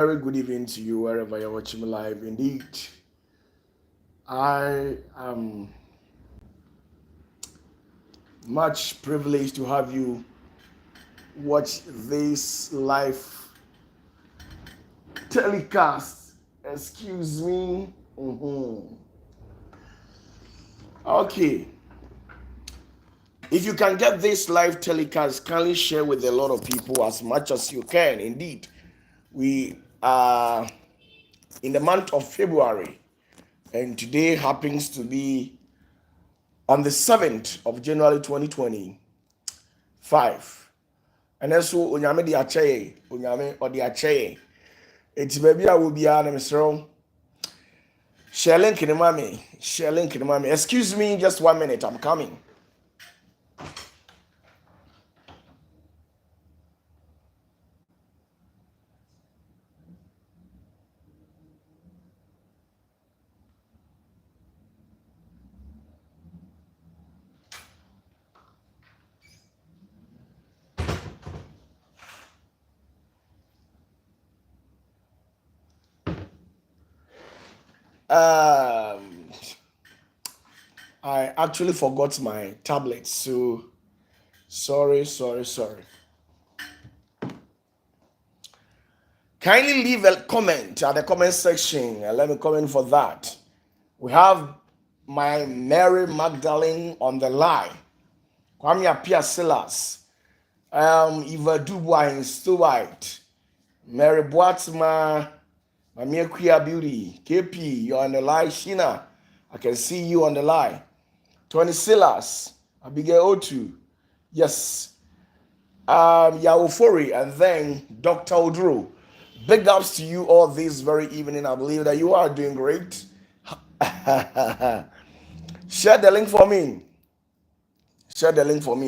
Very good evening to you wherever you're watching me live. Indeed, I am much privileged to have you watch this live telecast. Excuse me. Okay. If you can get this live telecast, kindly share with a lot of people as much as you can. Indeed, we are in the month of February, and today happens to be on the 7th of January 2025. And then so onyame di akyɛ onyame ɔdi akyɛ eti baabi a wo bia na mesrɛ share link ni mami excuse me just 1 minute, I'm coming. I actually forgot my tablet, so sorry. Kindly leave a comment at the comment section and let me comment for that. We have my Mary Magdalene on the line. Kwame Apia Silas. Eva Dubois Stewart. Mary Boatsma. Mamia Quia Beauty. KP, you're on the line. Sheena, I can see you on the line. Tony Silas. Abigail Otu. Yes. Yawofori, and then Dr. Odru. Big ups to you all this very evening. I believe that you are doing great. Share the link for me.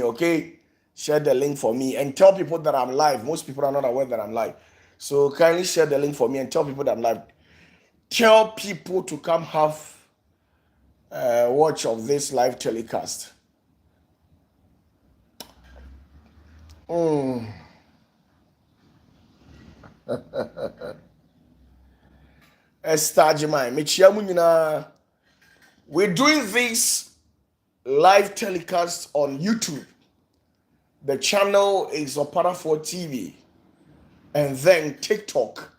Okay? Share the link for me and tell people that I'm live. Most people are not aware that I'm live. So kindly share the link for me and tell people that I'm live. Tell people to come have a watch of this live telecast. We're doing this live telecast on YouTube. The channel is OPATAFUOR TV. And then TikTok.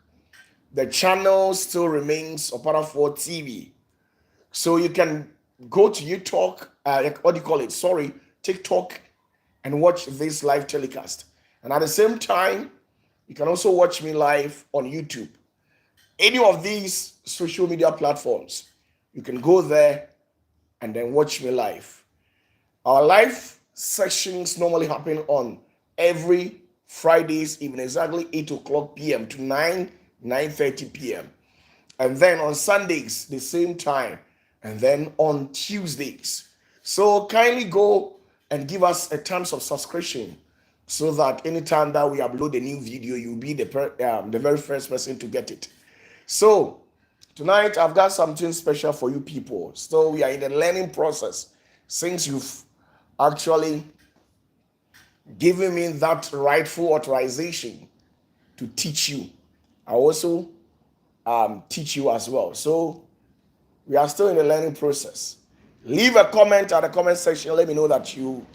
The channel still remains OPATAFUOR TV. So you can go to TikTok, TikTok, and watch this live telecast. And at the same time, you can also watch me live on YouTube. Any of these social media platforms, you can go there and then watch me live. Our live sessions normally happen on every Fridays evening, exactly 8 o'clock p.m. to 9:30 p.m. And then on Sundays, the same time. And then on Tuesdays. So kindly go and give us a terms of subscription so that anytime that we upload a new video, you'll be the very first person to get it. So tonight I've got something special for you people. So we are in the learning process. Since you've actually given me that rightful authorization to teach you, I also teach you as well. So we are still in the learning process. Leave a comment at the comment section. Let me know that you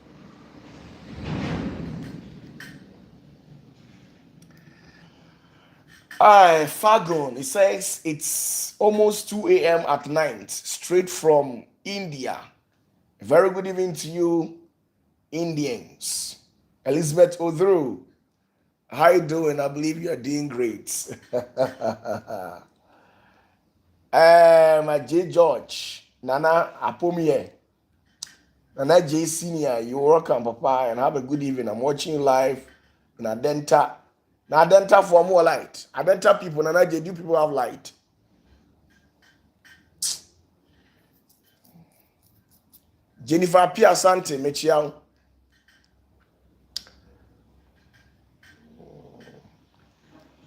Fagon, it says it's almost 2 a.m. at night, straight from India. Very good evening to you, Indians. Elizabeth Odru, how you doing? I believe you are doing great. My J. George, Nana Apomie, Nana J. Senior, you're welcome, Papa, and have a good evening. I'm watching you live in Adenta. Now, Adenta for more light. Adenta people, Nana J. Do people have light? Jennifer Pia Sante, Mechiao.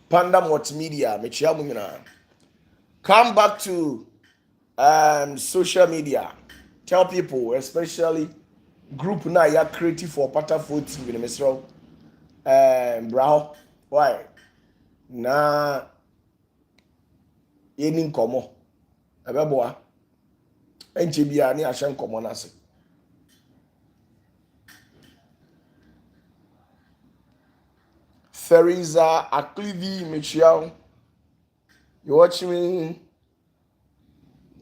Panda Multimedia, Mechiao Mumina. Come back to social media. Tell people, especially group now you are creative for OPATAFUOR TV. Brow, why? Na yɛni nkɔmmɔ ɛbɛboa ɛnkyɛ biara ne ahyɛ nkɔmmɔ no ase. Theresa Aklivi Michiao, you're watching me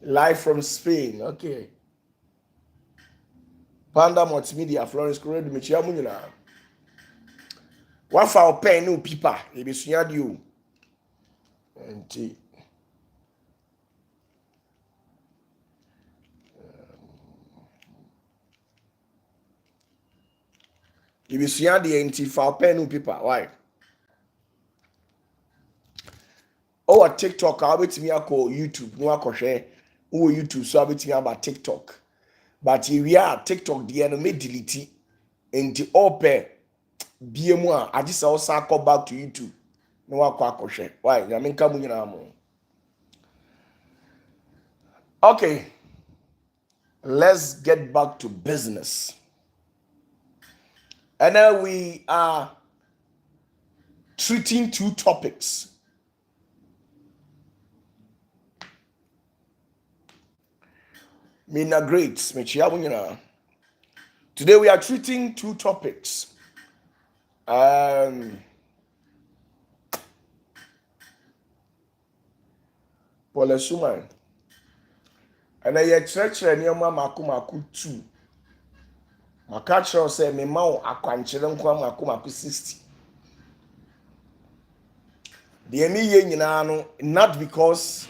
live from Spain. Okay. Panda Multimedia, Florence Corredo Michiao Munina. One for our pen, no pipa, it is you. And if you see the anti for pen, no pipa, why? Oh, a TikTok, I'll be to me, I call YouTube, no, I share. Oh, YouTube, so I'll be to me about TikTok. But here we are, TikTok, the enemy delete into open BMO. I just also go back to YouTube. No, I share. Why? I mean, come on. Okay, let's get back to business. And now we are treating two topics. Mina greats, today we are treating two topics. Polesuman. And I church and your mama maku 2. My catcher say me mau akwanchire nkwa maku 60. The emi ye nyina no, not because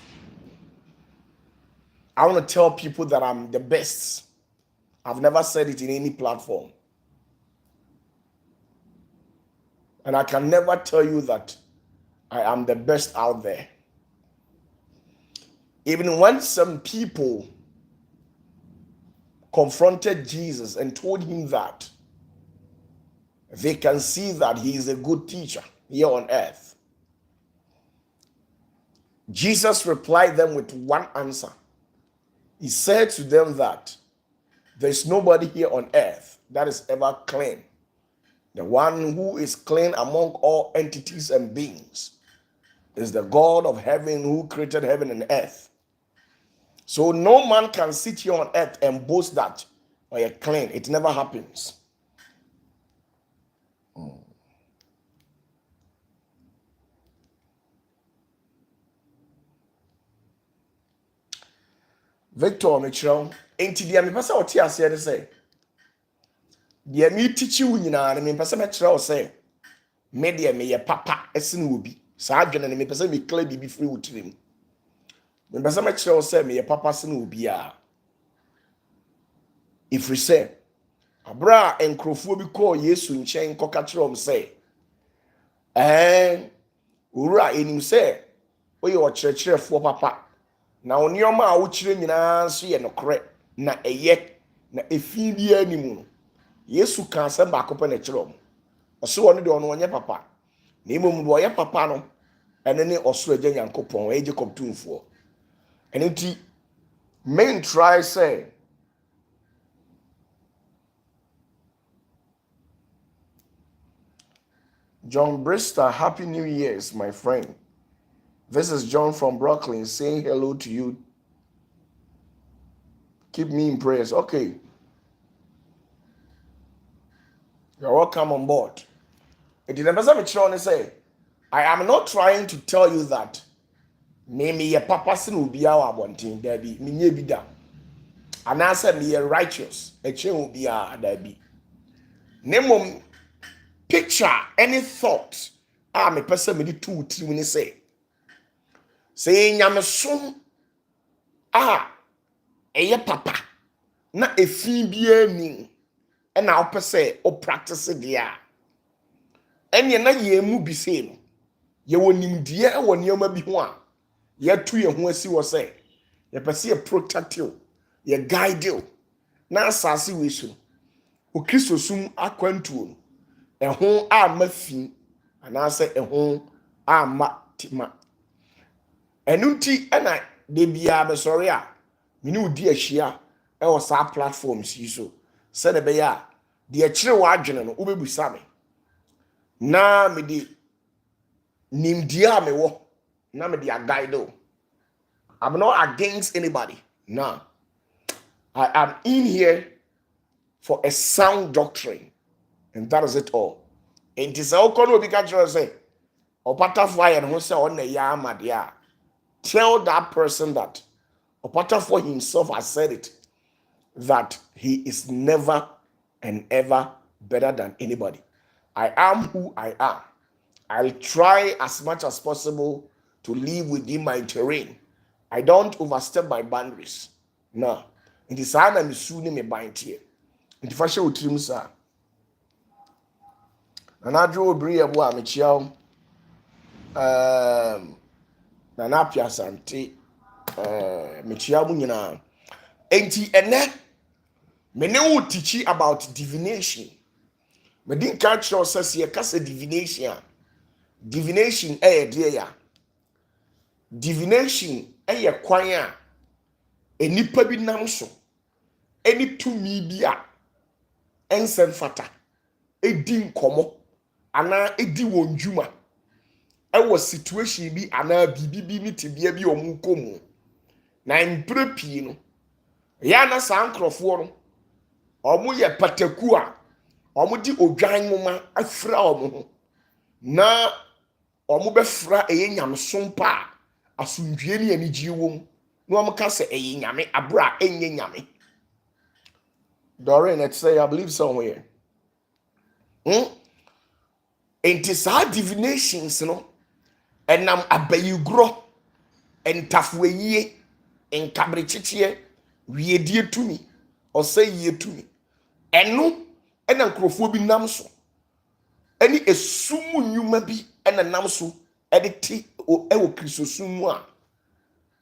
I want to tell people that I'm the best. I've never said it in any platform. And I can never tell you that I am the best out there. Even when some people confronted Jesus and told him that they can see that he is a good teacher here on earth, Jesus replied them with one answer. He said to them that there's nobody here on earth that is ever clean. The one who is clean among all entities and beings is the God of heaven who created heaven and earth. So no man can sit here on earth and boast that you're clean. It never happens. Victor Mitchell, ain't the me pesa oti ase de say. The me teach you nyina me pesa me kire say. Me de me ye papa esene obi. Sa adwene me pesa me clear bibi free wutirim. Me pesa me kire say me ye papa sene obi a. If we say abra enkrofo bi call Yesu nchen koka kire say. Ura enim say oye o kire papa. Na onioma a wo kire nyina so ye nokre na eye na efi bia nimu Yesu kan asem ba kopa na kire om oso wonu de ono onye papa na imom do oye papa no ene ne oso agya Nyankopon e Jacob tumfo ene ti main try say John Brister, Happy New Year's, my friend. This is John from Brooklyn saying hello to you. Keep me in prayers. Okay. You're welcome on board. It didn't me say, I am not trying to tell you that maybe your papa sin will be our wanting, there be me be da. And I said me righteous, a chain will be there be. Name picture any thought. Me person me 2 3 minutes say. Say nyamesom eye papa na efi bia ni e na opese o practice dia enye na ye mu bi say no ye wonimdie e wonioma bi ho a ye tu ye ho asi wo say ye pese ye protect you ye guide you na asase we so o kristosum akwantuo no e ho amafi ana say e ho amatima enunti ena de bia be sorry a me ne odi ahia e wo sa platforms yi so se de be ya de kire wa adwene no obebusa me na me di nimdia me wo na me di guide o I'm not against anybody. No. I am in here for a sound doctrine. And that is it all. And it is all going to be say, OPATAFUOR and who say on the Yamadia. Tell that person that OPATAFUOR himself has said it, that he is never and ever better than anybody. I am who I am. I'll try as much as possible to live within my terrain. I don't overstep my boundaries. No. It is hard and soon me bind here. It fashion with him, sir. And I drew a brie of what Michelle Nanapia Santi Michelle Munina. Enti ene me ne wo teach about divination. Me din catch your says ye kase divination. Divination dear ya. Divination kwan a enipa bi nam so. Eni tumi bi a ensem fata. Edi nkomo ana edi wonjuma. Ewo situation bi ana bibi ni tibia bi omu komu. Na mpre pii no. Ya na sankrofo no. Omu ye pataku a omu di odwan nwoma afra omu ho. Na omu befra eye nyamson pa asundwie ni anigye wom. No omu ka se eye nyame abra enye nyame. Doreen, let's say I believe somewhere. Enti sa divinations no enam abayugro entafueye enkabrechichie wiedie tumi oseye tumi enu ena nkrofo bi nam so eni esumu nyuma bi ena nam so editi ewo kristosumu a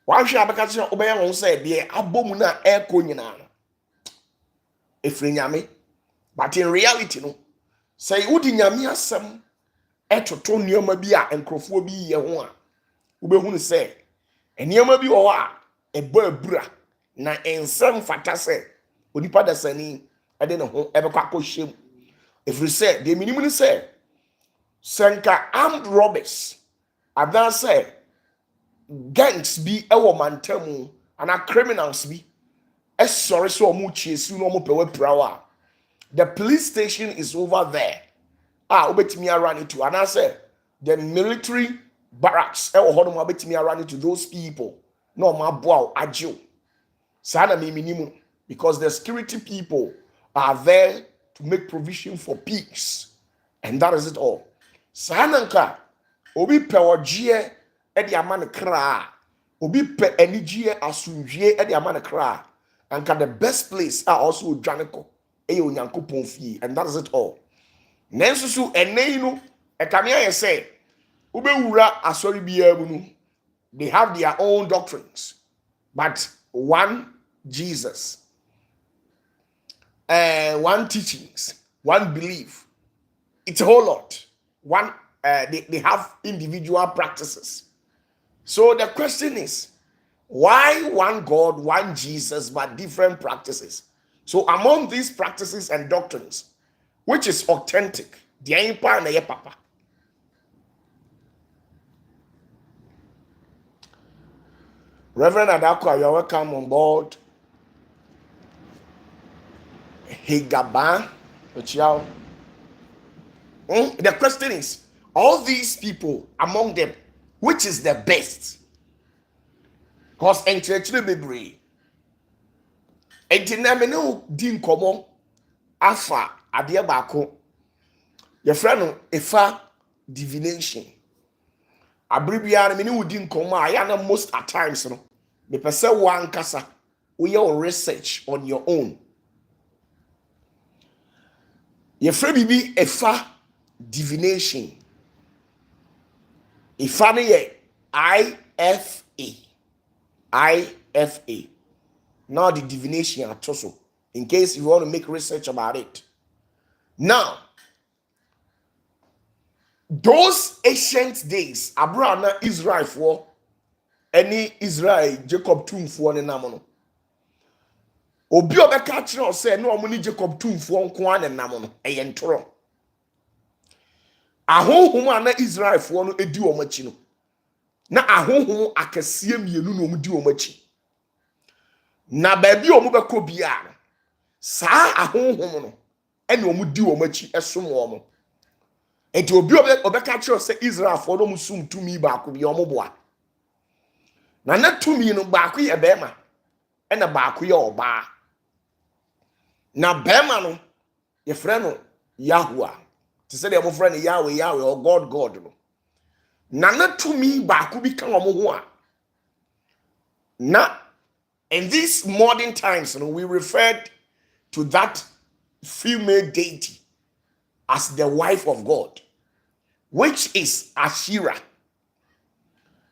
wahwe abeka che obeya won say de abomu na eko nyina efre nyame. But in reality no say wudi nyame asem etoto nioma bi a nkrofo bi ye ho a ubehunu say enioma bi wo a ebo abura na ensem fata say onipa da sani ade ne ho ebekwa akoshem. If we say the minimum say senka armed robbers ada say gangs bi ewo mantamu ana criminals bi sorry so omu chiesu no omu pewe prawa. The police station is over there. Obetimi run into and I say the military barracks obetimi run into those people. No ma boa ajo. Sana mi minimum because the security people are there to make provision for peace. And that is it all. Sananka obi pewojie e di amane kra. Obi pe enijie asunjie e di amane kra. And the best place are also Janeko. And that is it all. Nensusu eneyinu ekamia say ubewura asori biabunu. They have their own doctrines, but one Jesus, one teachings, one belief. It's a whole lot. One they have individual practices. So the question is, why one God, one Jesus, but different practices? So among these practices and doctrines, which is authentic, the empire na ye papa. Reverend Adakwa, you're welcome on board. Higaba, the question is, all these people among them, which is the best? Because actually be brave. Enti na me no di nkomo afa ade baako ye frɛ no efa divination abribia na me no di nkomo a ya na most at times no me pese wan kasa we your research on your own ye frɛ bibi efa divination efa ne ye IFA now the divination at also, in case you want to make research about it. Now, those ancient days, Abraham Israel for any Israel Jacob tomb for ne namono. Obi obeka kire say no omuni Jacob tomb for nko an namono eyentoro. Ahonhom ana Israel for no edi omachi no. na ahohom akasie mienu no mu di omachi na baabi omu beko bia no saa ahohom no ene omu di omachi esom omo enti obi obeka kire se Israel for no musum tumi ba ko bi omo boa na tumi no ba ko ye bema ene ba ko ye oba na bema no ye frɛ no Yahweh te se de mo frɛ no Yahweh or God no na tumi ba ko bi kan omo ho a na in these modern times, we referred to that female deity as the wife of God, which is Ashira.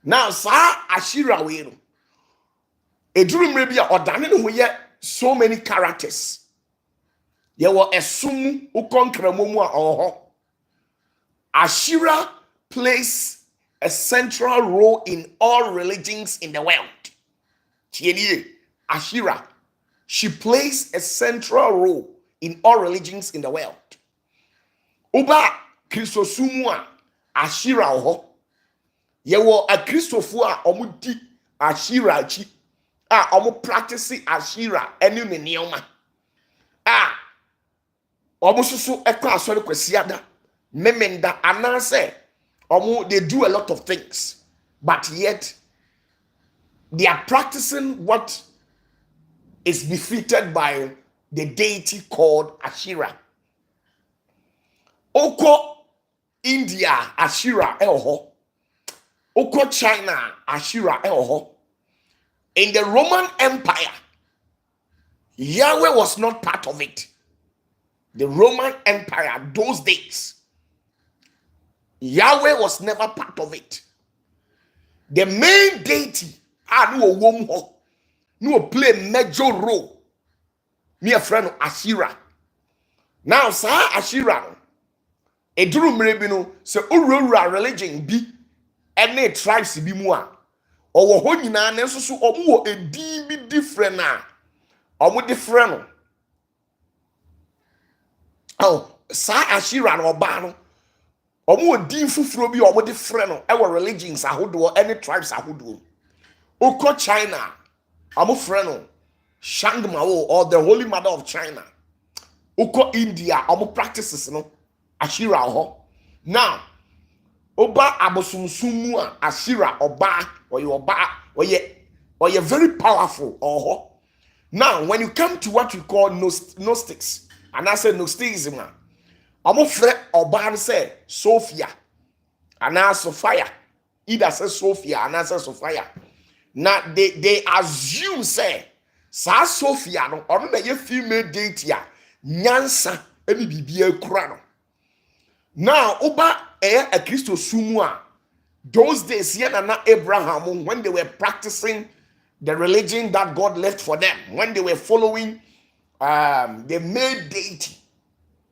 Now, Ashira, a dream maybe or done so many characters. There were a sumu ukonkramumwa or Ashira plays a central role in all religions in the world. Ashira, she plays a central role in all religions in the world. Uba Christosumua Ashira oho. Yewo a Christofua omudi Ashira chi. Omu practicing Ashira enu ne neoma. Omu susu ekwa asori kwesiada. Memenda anase. Omu they do a lot of things, but yet they are practicing what is befitted by the deity called Ashira. Oko India, Ashira elho. Oko China, Ashira elho. In the Roman Empire, Yahweh was not part of it. The Roman Empire, those days, Yahweh was never part of it. The main deity no play major role. Me a friend of Ashira. Now, sir, Ashira, a drum rebino, so Urura religion be any tribes be more. Or Honina, and so or a D be different now. Or more different. Oh, sir, Ashira or Bano. Or more D Fufrobi or more different. Our religions are who do any tribes are who do. Oko China, Amu Freno, Shangmao, or the Holy Mother of China. Oko India, Amu practices no Ashira ho. Now, Oba Abosumsumua, Ashira, Oba, or you Oba, or you're very powerful, or now when you come to what we call Gnostics, and I say Gnosticism, Amu Fre Oba say Sophia, and I Sophia, either say Sophia, and I say Sophia. Now they assume say sa Sophia no or na ye female deity a nyansa emi bibia kura no. Now oba a Christo sumu a those days ye na Abraham when they were practicing the religion that God left for them, when they were following the male deity,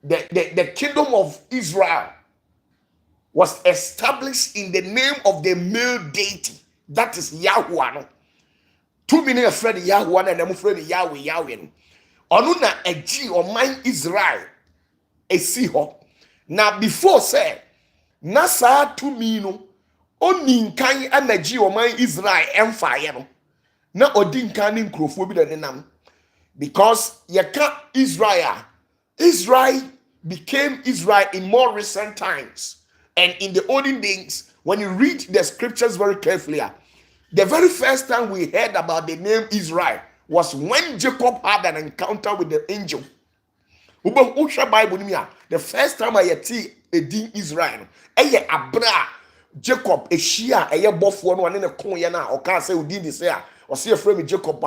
the kingdom of Israel was established in the name of the male deity. That is Yahweh. No? 2 million afraid Yahweh and I'm afraid Yahweh. No? Onuna a G or mine Israel a siho. Now before say Nasa 2 million only kind energy or mine Israel empire. No? Na odin kanin crofobia than them because yaka Israel became Israel in more recent times, and in the olden days. When you read the scriptures very carefully, the very first time we heard about the name Israel was when Jacob had an encounter with the angel. The first time I see a D Israel, Abra Jacob, a Shia, a Bofo, one in a Koyana, or can't say who did this here, or see a friend with Jacob.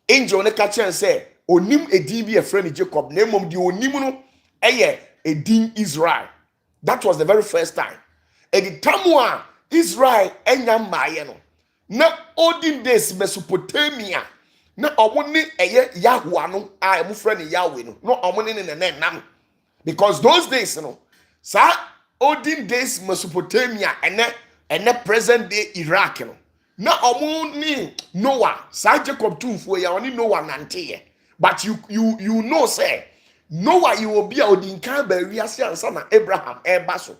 Angel on the catcher and say, Onim a DB a friend of Jacob, name of the Onimuno, a D Israel. That was the very first time. At the time Israel enyam mayeno na olden days Mesopotamia na omoni eye Yahweh no a emu friend Yahweh no omoni ne nam because those days no sa olden days Mesopotamia and present day Iraq no na omoni Noah sa Jacob tumfo ya oni Noah nante but you know say Noah you will be odinkan ba wiase ansa na Abraham eba so.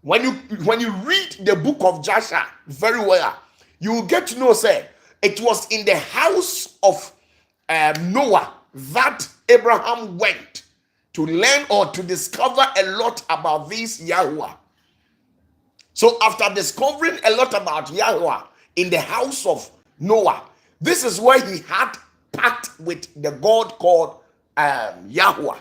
When you read the book of Joshua very well, you will get to know, say, it was in the house of Noah that Abraham went to learn or to discover a lot about this Yahweh. So after discovering a lot about Yahweh in the house of Noah, this is where he had pact with the God called Yahweh.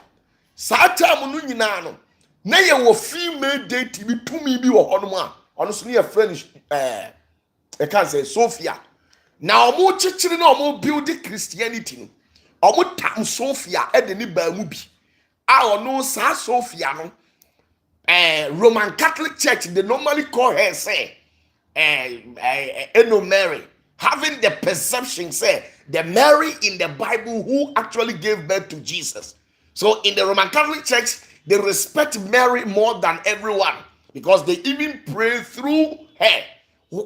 Satan no nyina no na ye wo female date bi tumi bi wo hono a ono so ne friend e can say Sophia. Na omo chichiri na omo build Christianity no. Omo tam Sophia e de ne ba mu bi. A ono sa Sophia no Roman Catholic Church, they normally call her, say, Mary, having the perception, say, the Mary in the Bible who actually gave birth to Jesus. So in the Roman Catholic Church, they respect Mary more than everyone because they even pray through her,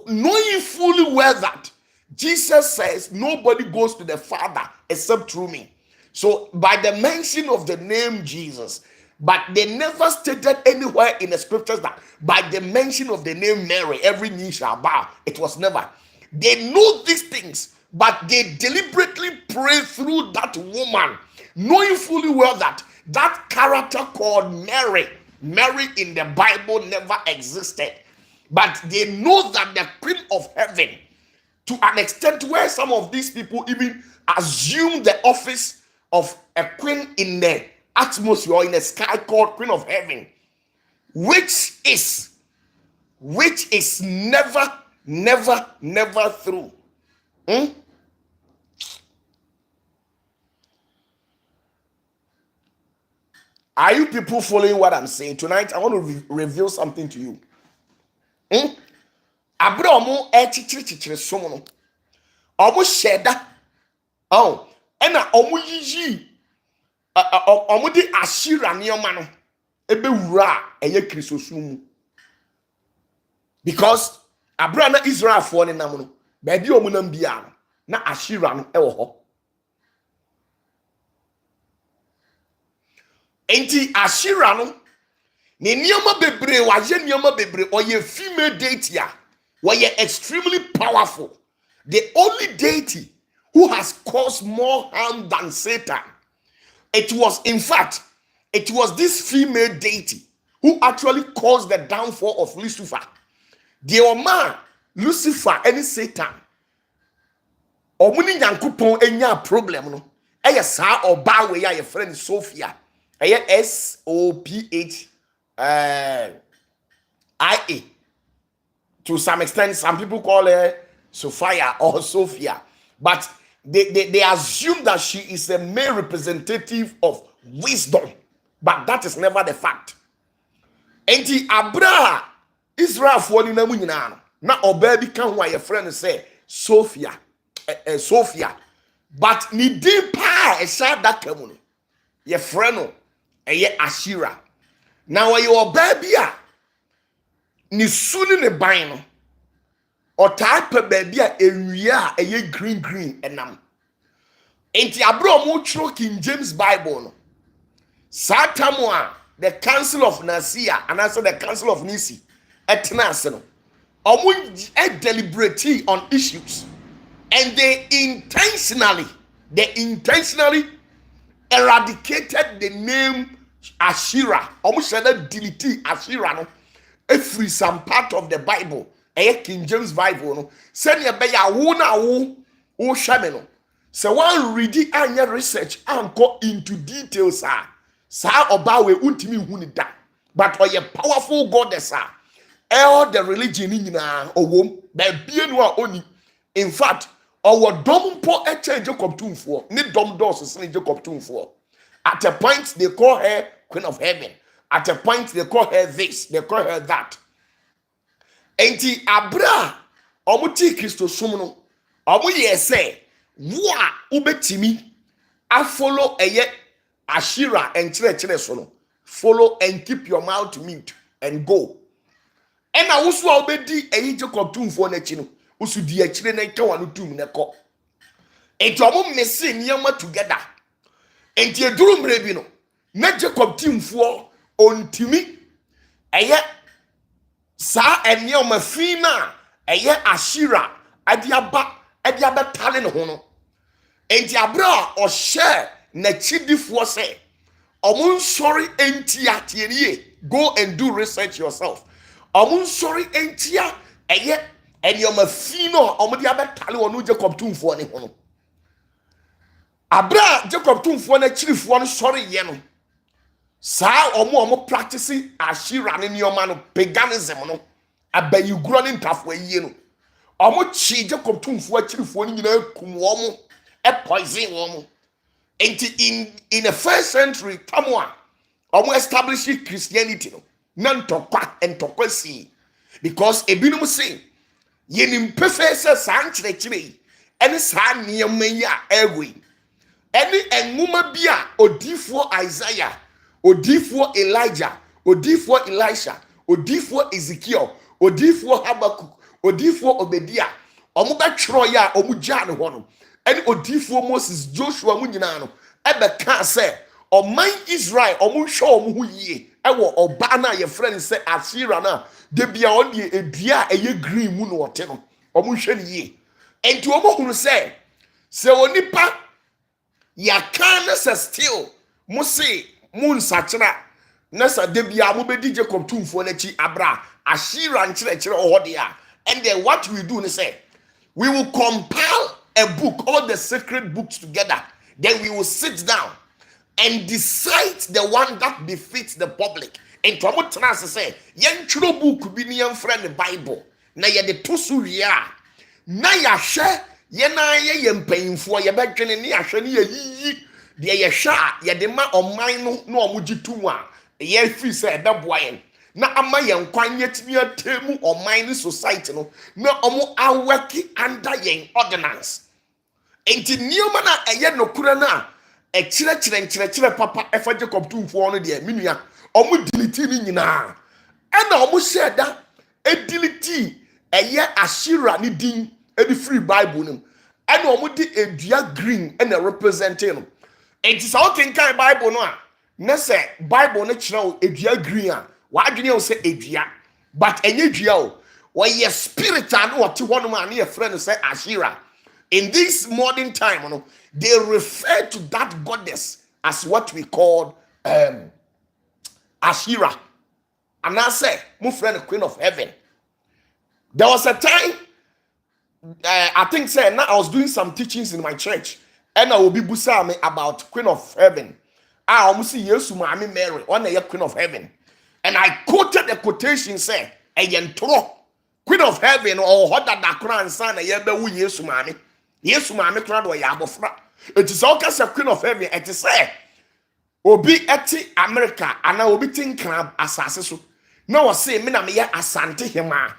knowing fully well that Jesus says nobody goes to the Father except through me. So by the mention of the name Jesus, but they never stated anywhere in the scriptures that by the mention of the name Mary, every knee shall bow. It was never. They know these things, but they deliberately pray through that woman, knowing fully well that that character called Mary in the Bible never existed. But they know that the Queen of Heaven, to an extent where some of these people even assume the office of a queen in the atmosphere or in the sky called Queen of Heaven, which is never true. Are you people following what I'm saying? Tonight I want to reveal something to you. Abraham chichiri somo no omo sheda ena omo yiyi omo di Ashira nioma no ebe wura eye kristosumu, because Abraham na Israel fo ne nam no ba bi omo nam bia na Ashira no ewo ho. Enti Ashira no ne nioma bebre wa je nioma bebre oye female deity a were extremely powerful, the only deity who has caused more harm than Satan. It was this female deity who actually caused the downfall of Lucifer. The Oma Lucifer and Satan omuni nyankopon enya problem no eye saa oba we ya your friend Sophia eye SOPHIA. To some extent, some people call her Sophia or Sophia, but they assume that she is a male representative of wisdom, but that is never the fact. Enti Abra Israel for ni namu nyina na oba bi kan ho a your friend say Sophia, but ni din pa e sha daka mu no your friend no eye Ashira. Now you oba bi a ni suni ne ban no o type baby a ewia eye green enam. Enti abro mo tro King James Bible no satamwa the Council of Nicaea and also the Council of Nicaea etnase no omo deliberate on issues, and they intentionally eradicated the name Ashira. Omo said delete Ashira no every some part of the Bible, King James Bible no send ya be ya wo na wo hwame no. So one read it and your research and go into details sa oba we untimi hu ni da, but oye powerful goddess all the religion nyina owom ba bie no a oni. In fact our dom po change Jacob tumfo ni dom dos sen Jacob tumfo. At a point they call her Queen of Heaven, at a point they call her this, they call her that. Enti Abra omuti Christo sum no omu ye say wo a ubetimi a follow eye Ashira and chere so no, follow and keep your mouth mute and go. And I also obedi eye Jacob tumfo na chi no usu di akire na nka wanu tum ne ko. Enti omu mese nyama together. Enti eduru mre bi no na Jacob tumfo ontimi eye Sa enyeoma fina eye Ashira adiaba tale ne ho no. Enti abra o share na chidifo se omun sorry entia tienie. Go and do research yourself. Omun sorry entia eye enyeoma fino omudi abetale wonu Jacob tumfo ne ho no. Abra Jacob tumfo na chirifo no sorry ye no. Sa omo practicing Ashira ne nyoma no paganism no abayiguro ne ntafo yie no omo chi Jacob tumfo achirifo no nyina kum omo e poison omo. And in the first century tamwa omo establish Christianity no na ntokwa entokwa si because ebinum say yenim pefe se san chire ene sa niyama yi a ewe ene enwuma bi a odifo Isaiah, odifo Elijah, odifo Elisha, odifo Ezekiel, odifo Habakkuk, odifo Obadiah omo ba tworo ya omo gya ne ho no ene odifo Moses, Joshua mu nyina no ebe ka se oman Israel omo hwe omo ho yie ewo oba na ye friend se Ashira na de bia on de edua eye green mu no wote no omo hwe ne yie enti omo hunu se onipa ya kan se still mo se mun sachira na sa de bia mo bedi Jacob tumfo na chi abra Ashira nchire ohode a and then what we do is say we will compile a book, all the sacred books together. Then we will sit down and decide the one that befits the public. And to what trans say, yen churo book be ni friend the Bible. Na ye de tosu ya. Na ya she ye na ye mpanyimfo ye bedwene ni ahwe ni ye yiyi de ye hwa ye de ma oman no omo gitu a ye free say be boyen. Na ama yen kwan yetimi atemu oman ni society no na omo awaki under yen ordinance. Enti nioma na eye nokura na e kire papa efa Jacob tumfo no de menua omo diliti ni nyina e na omo sheda e diliti eye Ashira ni din e di free Bible nim e na omo di edua green e na representing no. Enti sa o kenkan Bible no a na se Bible no kire o edua green a wa adwene o se edua but enye dua o wo ye spiritual no wote ho no ma na ye friend say Ashira. In this modern time, you know, they refer to that goddess as what we call Ashira. And I say, my friend, the Queen of Heaven. There was a time, I think, now I was doing some teachings in my church, and I will be busame about Queen of Heaven. I almost see Yesu Mami Mary, one of Queen of Heaven. And I quoted the quotation, say, Queen of Heaven, or what that Quran son, a yebe wu Yesu Mami. Yesu maame kra do ya abofra enti so ka se Queen of Heaven enti se obi eti America ana obi tinkra asase so na wo se me na me ya asante hema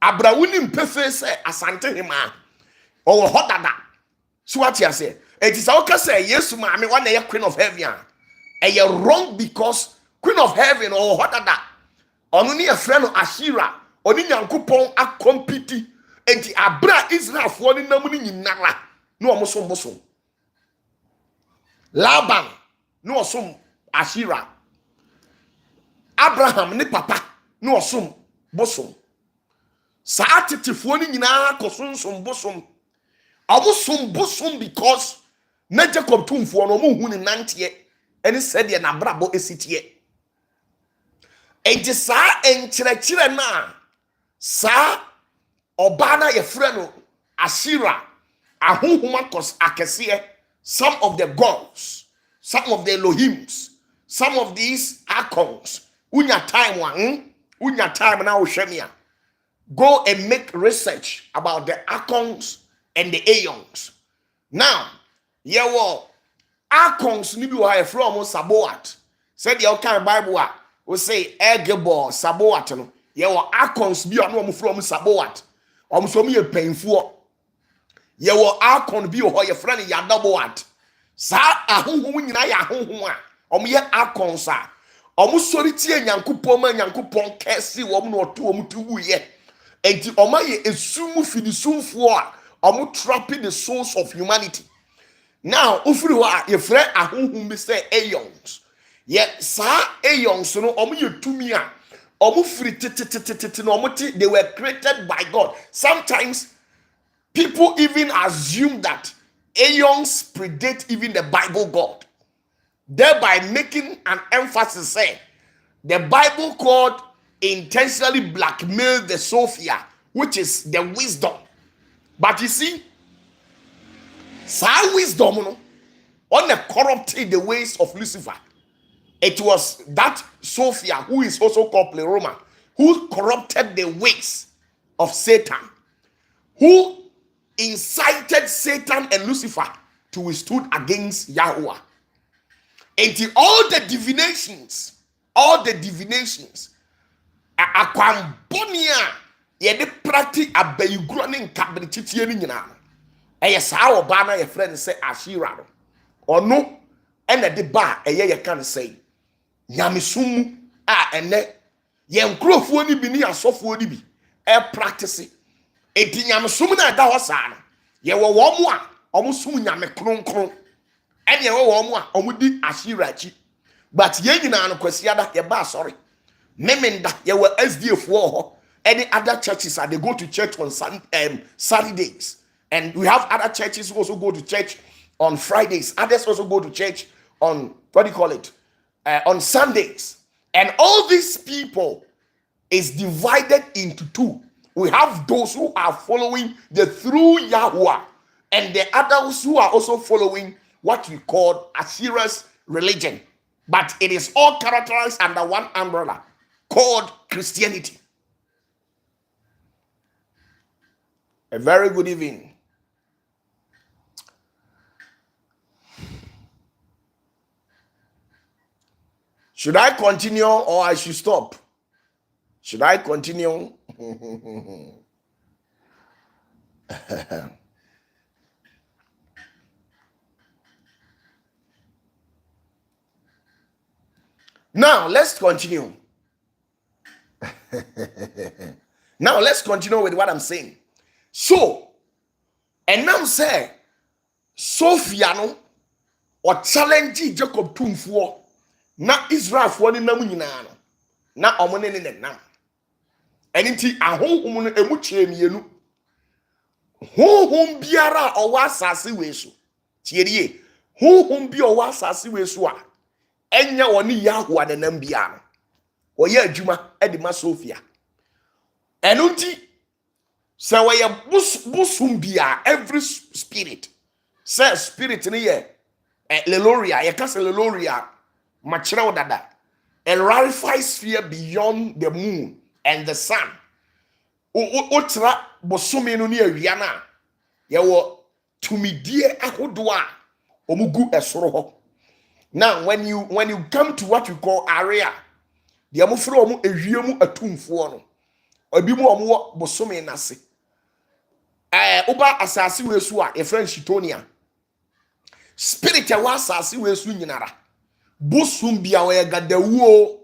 abrawuni mpefe se asante hema o hodada so what you say enti so ka se Yesu maame wa na ya Queen of Heaven e ye wrong because Queen of Heaven o hodada onu ne ye frɛ no Ashira oni nyankopon akompiti enti abra Israel fo ni namu ni nyinara no omosom Laban no osom Ashira Abraham ni papa no osom bosom saa tetifo ni nyinara kosonsom bosom abosom bosom because na Jacob tumfo no mo hu ni nante eni sede na brabo esitie enti saa enkyerɛkyerɛ na saa Obana ye freno Ashira ahunhuma kos akese some of the gods, some of the Elohims, some of these icons. Unya time now shemia. Go and make research about the icons and the aeons. Now, yewo icons ni bi wa from Saboat. Said the kind Bible we say Egebo Saboat no. Yewo icons bi ono from Saboat. Omuso mi ye painful. Ye wo akon bi ho ye friend ya double at. Sa ahunhum nyina ya ahunhum a. Omo ye akon sa. Omo sori tie nyankopon ma nyankopon kesi wo no oto omo tuwu ye. Enti omo ye esumu fidisumfo a omo trapping the souls of humanity. Now, ufiri ho a ye frɛ ahunhum bi say aeons. Ye sa aeons no omo ye tumi a They were created by God. Sometimes people even assume that aeons predate even the Bible God, thereby making an emphasis saying the Bible God intentionally blackmailed the Sophia, which is the wisdom. But you see, some wisdom on the corrupted the ways of Lucifer. It was that Sophia, who is also called Pleroma, who corrupted the ways of Satan, who incited Satan and Lucifer to withstood against Yahweh. Until all the divinations, akwambonia, yede practice abayugrani nkabrititi ni nyina. Eye saa obana ye friend say Ashira no. Ono ene de ba eye ye kan say nyamesum ene ye nkrofo ni bi ni asofo ni bi practice. Enti nyamesum na da ho saa no. Ye wo mo a omo sum nyame kronkron. Ene ye wo mo a omo di Ashira chi. But ye nyina no kwasiada ye ba sorry. Memenda ye were SDF war. Any other churches they go to church on Saturdays, and we have other churches who also go to church on Fridays. Others also go to church on on Sundays. And all these people is divided into two. We have those who are following the true Yahweh, and the others who are also following what we call Ashira's religion. But it is all characterized under one umbrella called Christianity. A very good evening. Should I continue or I should stop? Should I continue? Now, let's continue. Now, let's continue with what I'm saying. So, and now say, Sophiano or challenge Jacob Tumfo, na Israel for the Namunano, na Omone in the Nam. And inti a home emuche mienu. Home biara or was assassin wesu. Thierry, home be or was assassin wesua. Enya oni Yahweh the Nambiano. Or ye Juma Edima Sophia. And unti. So we are busumbia every spirit. Say spirit in here. Leloria, ye cast Leloria, Machra dada. A rarefied sphere beyond the moon and the sun. Otra bosumi no near Riana. Ye wo to me dear ahodwa omugu esoro. Now when you come to what you call area, the amufro omu ewiemu atumfo no. Obi mu omu bosumi nase. Oba asasi wesu a friend Shitonia. Spirit wa asasi wesu nyinara. Bosum bia we gadawuo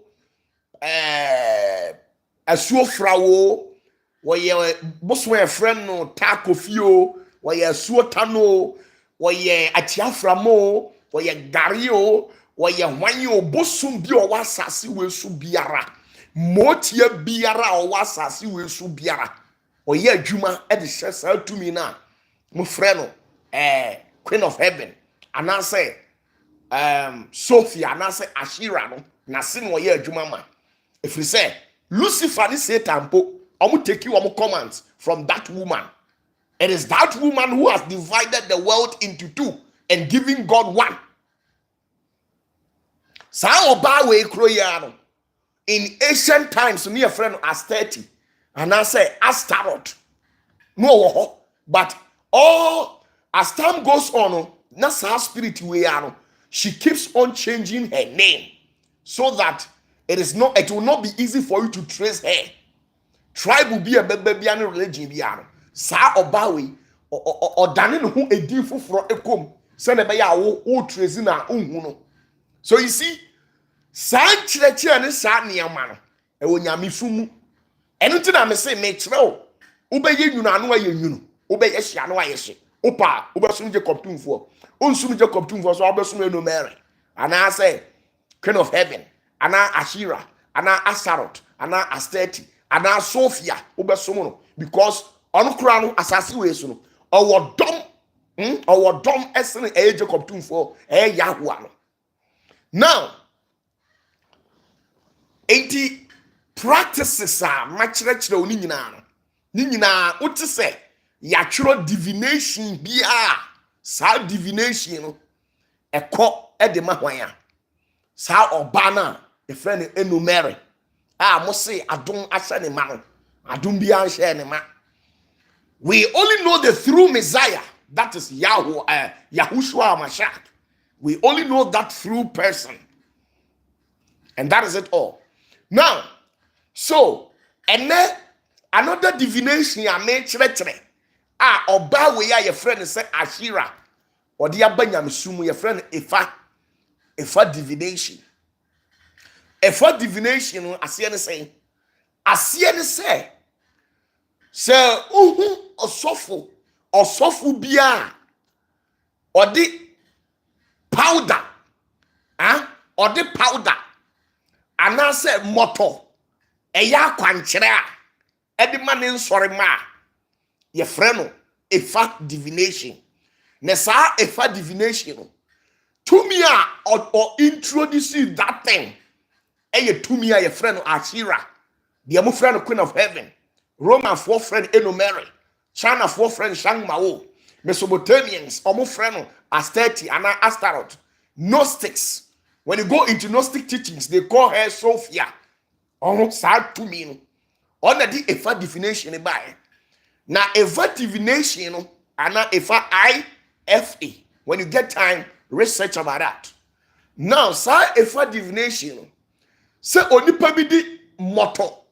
asuo frawo we bosu e friend no takofio we asuo tano we atiaframo we gario we hwanyo bosum bia wa asasi wesu biara. Motie biara o wa asasi wesu biara. Oye adwuma e de hyesa atumi na mo frɛ no Queen of Heaven anase Sophia anase Ashira no na se no oye adwuma ma efiri sɛ Lucifer ni Satan po omo take you omo commands from that woman. It is that woman who has divided the world into two and giving God one. Sa oba we kro ya no in ancient times near friend as 30. And I say Astaroth. No, but all as time goes on, that's her spirit we are. She keeps on changing her name so that it will not be easy for you to trace her. Tribe will be a baby and religion be an. Sa obawi or danin who a deal for a comb. Send a baya o tracing our own. So you see, San Chile and San Niamano. And when Yamifumu. Anything I may say, make slow. Obey you, no, I you. Obey a shano, I say. Opa, Obersum Jacob Tumfo. Unsum Jacob Tumfo, so Obersum no Mary. And I say, Queen of Heaven. And I Ashira. ana Asarot ana Asteti ana Sophia obesom no because ono kura no asase we so no owo dom esene Jacob tumfo Yahweh no. Now enti practices are machire oni nyina no ni nyina wote se ya tworo divination bia sa divination no ekọ de mahwan sa oba na e friend enumere mo say adom ahye ne ma no adom bia ahye ne ma. We only know the through Messiah, that is Yahushua Mashiach. We only know that through person, and that is it all. Now, so and then another divination I made chere oba we ya your friend say Ashira or the abanyam sumu your friend Ifa divination. Ifa divination asiye ne say say osofo bia odi powder odi powder ana say moto eya kwanchere edi mane nsori ma ye freno Ifa divination ne sa Ifa divination to me or introduce that thing to me ye freno Ashira the mo freno Queen of Heaven, Roman for friend Enumeri, China for friend Shangmao, Mesopotamians, omo friend Asteti and Astaroth, Gnostics. When you go into Gnostic teachings, they call her Sophia. Almost sad to me. On the Ifa definition by. Now Ifa divination and now Ifa IFA. When you get time, research about that. Now, sa Ifa divination. Se onipa bi di moto.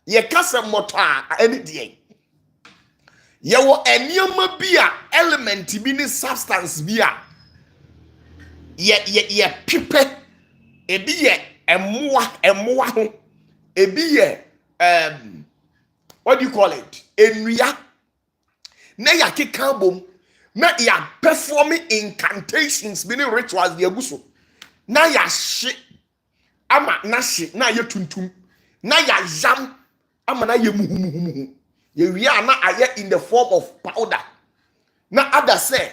Ye kasa moto any day. Ye wo enioma bi a element bi ni substance bi a ye pipe ebi ye emoa ho ebi ye what do you call it, enua na ya keka bom na ya performing incantations meaning rituals de aguso na ya hye ama na hye na ye tuntum na ya yam ama na ye muhumuhumu ye wi na aye in the form of powder na other say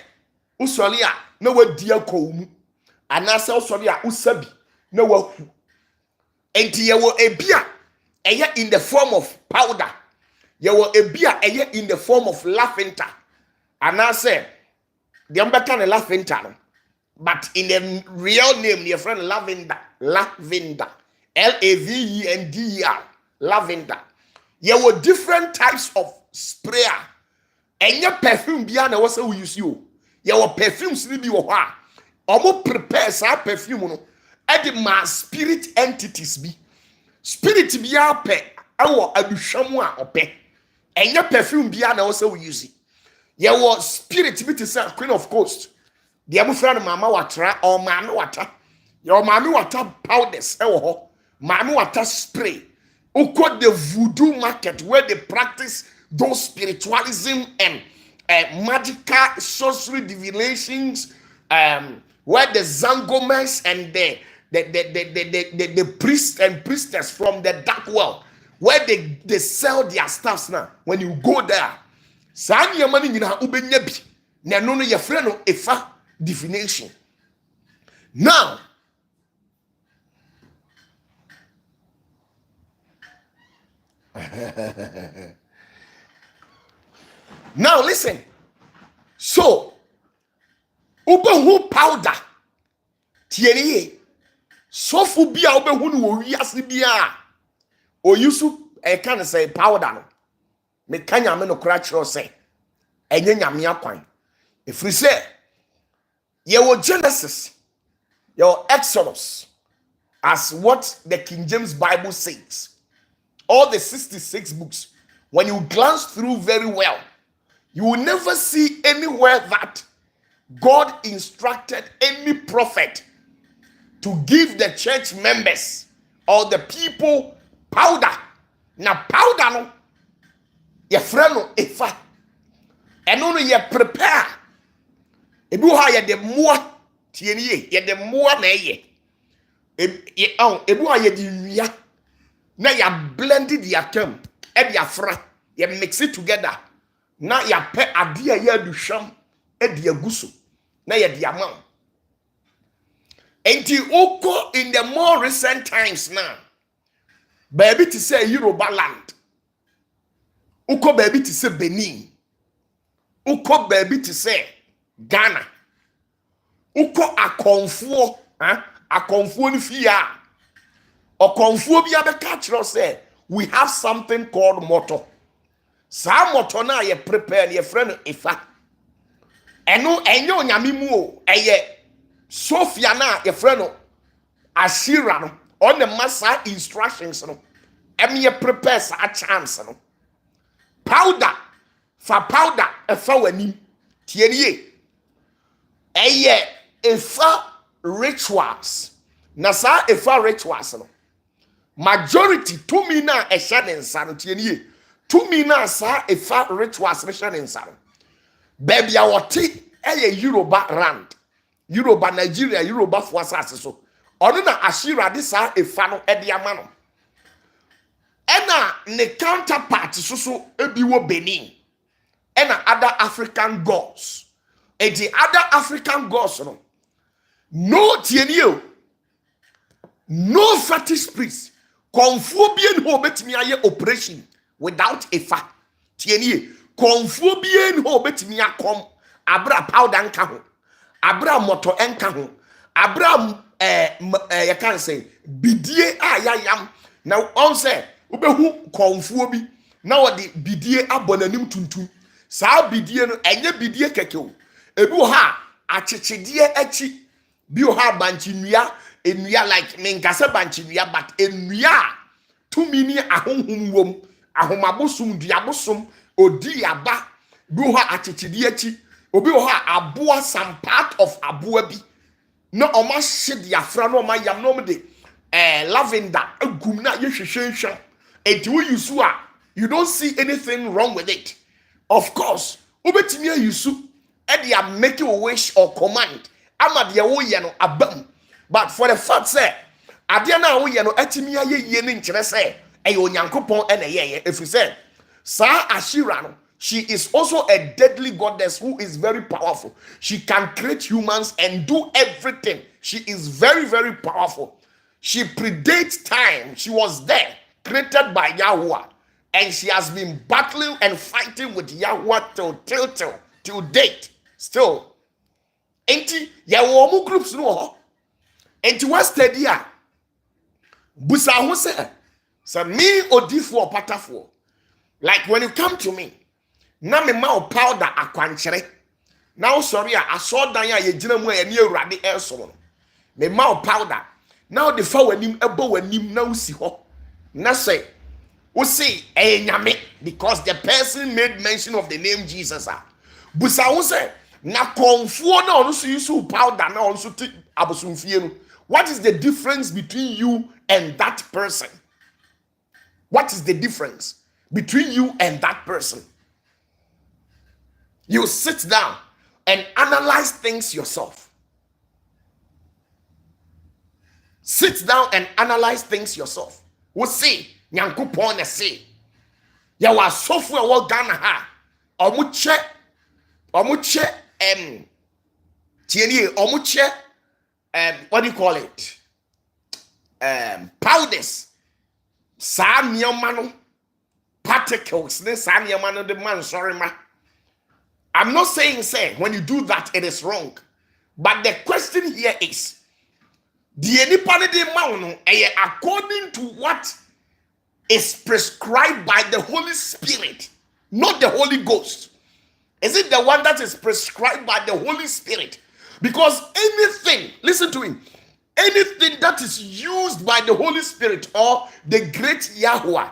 usori a na wadi akowu anase usori a usabi na wahu enti ye wo ebia eye in the form of powder ye wo ebia eye in the form of lavender anase the ambeka na lavender no, but in the real name your friend lavender lavender lavender. Ye wo different types of sprayer enye perfume bia na wo say we use you ye wo perfumes ni bi wo ho a omo prepare sa perfume no e de ma spirit entities bi spirit bia pe awo aduhwam a ope enye perfume bia na wo say we use ye wo spirit bi to say Queen of Coast de amufra no mama watra or mama water your mama water powders e wo ho mama water spray. Uko the voodoo market where they practice those spiritualism and magical sorcery divinations, where the zangomas and the priests and priestess from the dark world, where they sell their stuffs now. When you go there, sani ya mani nyina ubenya bi na no ye frɛ no Ifa divination. Now now listen. So ubehu powder tieni sofu bia ubehu no wo wiase bia o yusu e kan say powder no me kanya me no kra kro say enye nyame akwan efri say ye wo Genesis your Exodus as what the King James Bible says. All the 66 books, when you glance through very well, you will never see anywhere that God instructed any prophet to give the church members or the people powder. Now powder no, your friend no Ifa, and only you prepare. Ebu ha ye de mua tienie ye de mua na ye. Ebu ha ye de wia. na ya blended ya term e dia fra ya mix it together na ya pe ade ya aduhwam e dia guso na ya dia ma enti oko in the more recent times now baby to say Yoruba land oko baby to say Benin oko baby to say Ghana oko akonfuo akonfuo ni fia okonfuo bia be catch us say we have something called motto. Sa motto na ye prepare ye friend ifa eno enyo nyame mu o eye Sophia na ye friend Ashira no on the massa instructions no ye prepare sa chance no powder fa powder efa wanim tienie eye efa rituals na sa efa rituals no majority to me na ehya ne nsa no tienie to me na sa efa rituals ne hya ne nsa no baby a wote Yoruba land Yoruba Nigeria Yoruba fo asase so ono na Ashira de sa efa no de ama no ena ne counterpart so ebi wo Benin ena other African gods and the other African gods no tienio no fetish priest konfuo bien ho betimi aye operation without a fa tienie konfuo bien ho betimi akom abra powder nka ho abra moto enka ho abra you can say bidie ayayam now on say ubehu konfuo bi na wode bidie abonanim tuntum saa bidie no enye bidie kekeo ebi ha achichidie achi bi ha banchinua enua like menkase banchinua but enua to mini ahonhum wom ahomabosum duabosom odi aba bi ha achichidie achi obi ha aboa some part of aboa bi no oma hye dia fra no oma yam no de lavender agum na ye hwehwehwa enti wo yusu a you don't see anything wrong with it. Of course obetimi ayusu e dia make a wish or command ama de wo ye no abam but for the fact say ade na wo ye no atimi aye ye ni nkire say e onyankopon e na ye if you say sa Ashira no she is also a deadly goddess who is very powerful. She can create humans and do everything. She is very, very powerful. She predates time. She was there, created by Yahweh. And she has been battling and fighting with Yahweh till date. Still. Enti, Yahweh groups no. Enti, what's the idea? Busa who say, so me OPATAFUOR OPATAFUOR. Like when you come to me, na me ma powder akwanchere now sorry I saw dan ya yegina mu ani awurade elso no me ma powder now the fa wanim ebo wanim na usi ho na say we say nyame because the person made mention of the name Jesus busa wo say na konfuo na onu so use powder na onu so ti abosomfie no what is the difference between you and that person? What is the difference between you and that person? You sit down and analyze things yourself. Sit down and analyze things yourself. We see, Nyankopon say, ya wa software wo Ghana ha. Omuche tieni omuche what do you call it? Powders. Sa niyama no particles ne sa niyama no de man sorry ma. I'm not saying, say, when you do that, it is wrong. But the question here is, according to what is prescribed by the Holy Spirit, not the Holy Ghost. Is it the one that is prescribed by the Holy Spirit? Because anything, listen to him, anything that is used by the Holy Spirit or the great Yahweh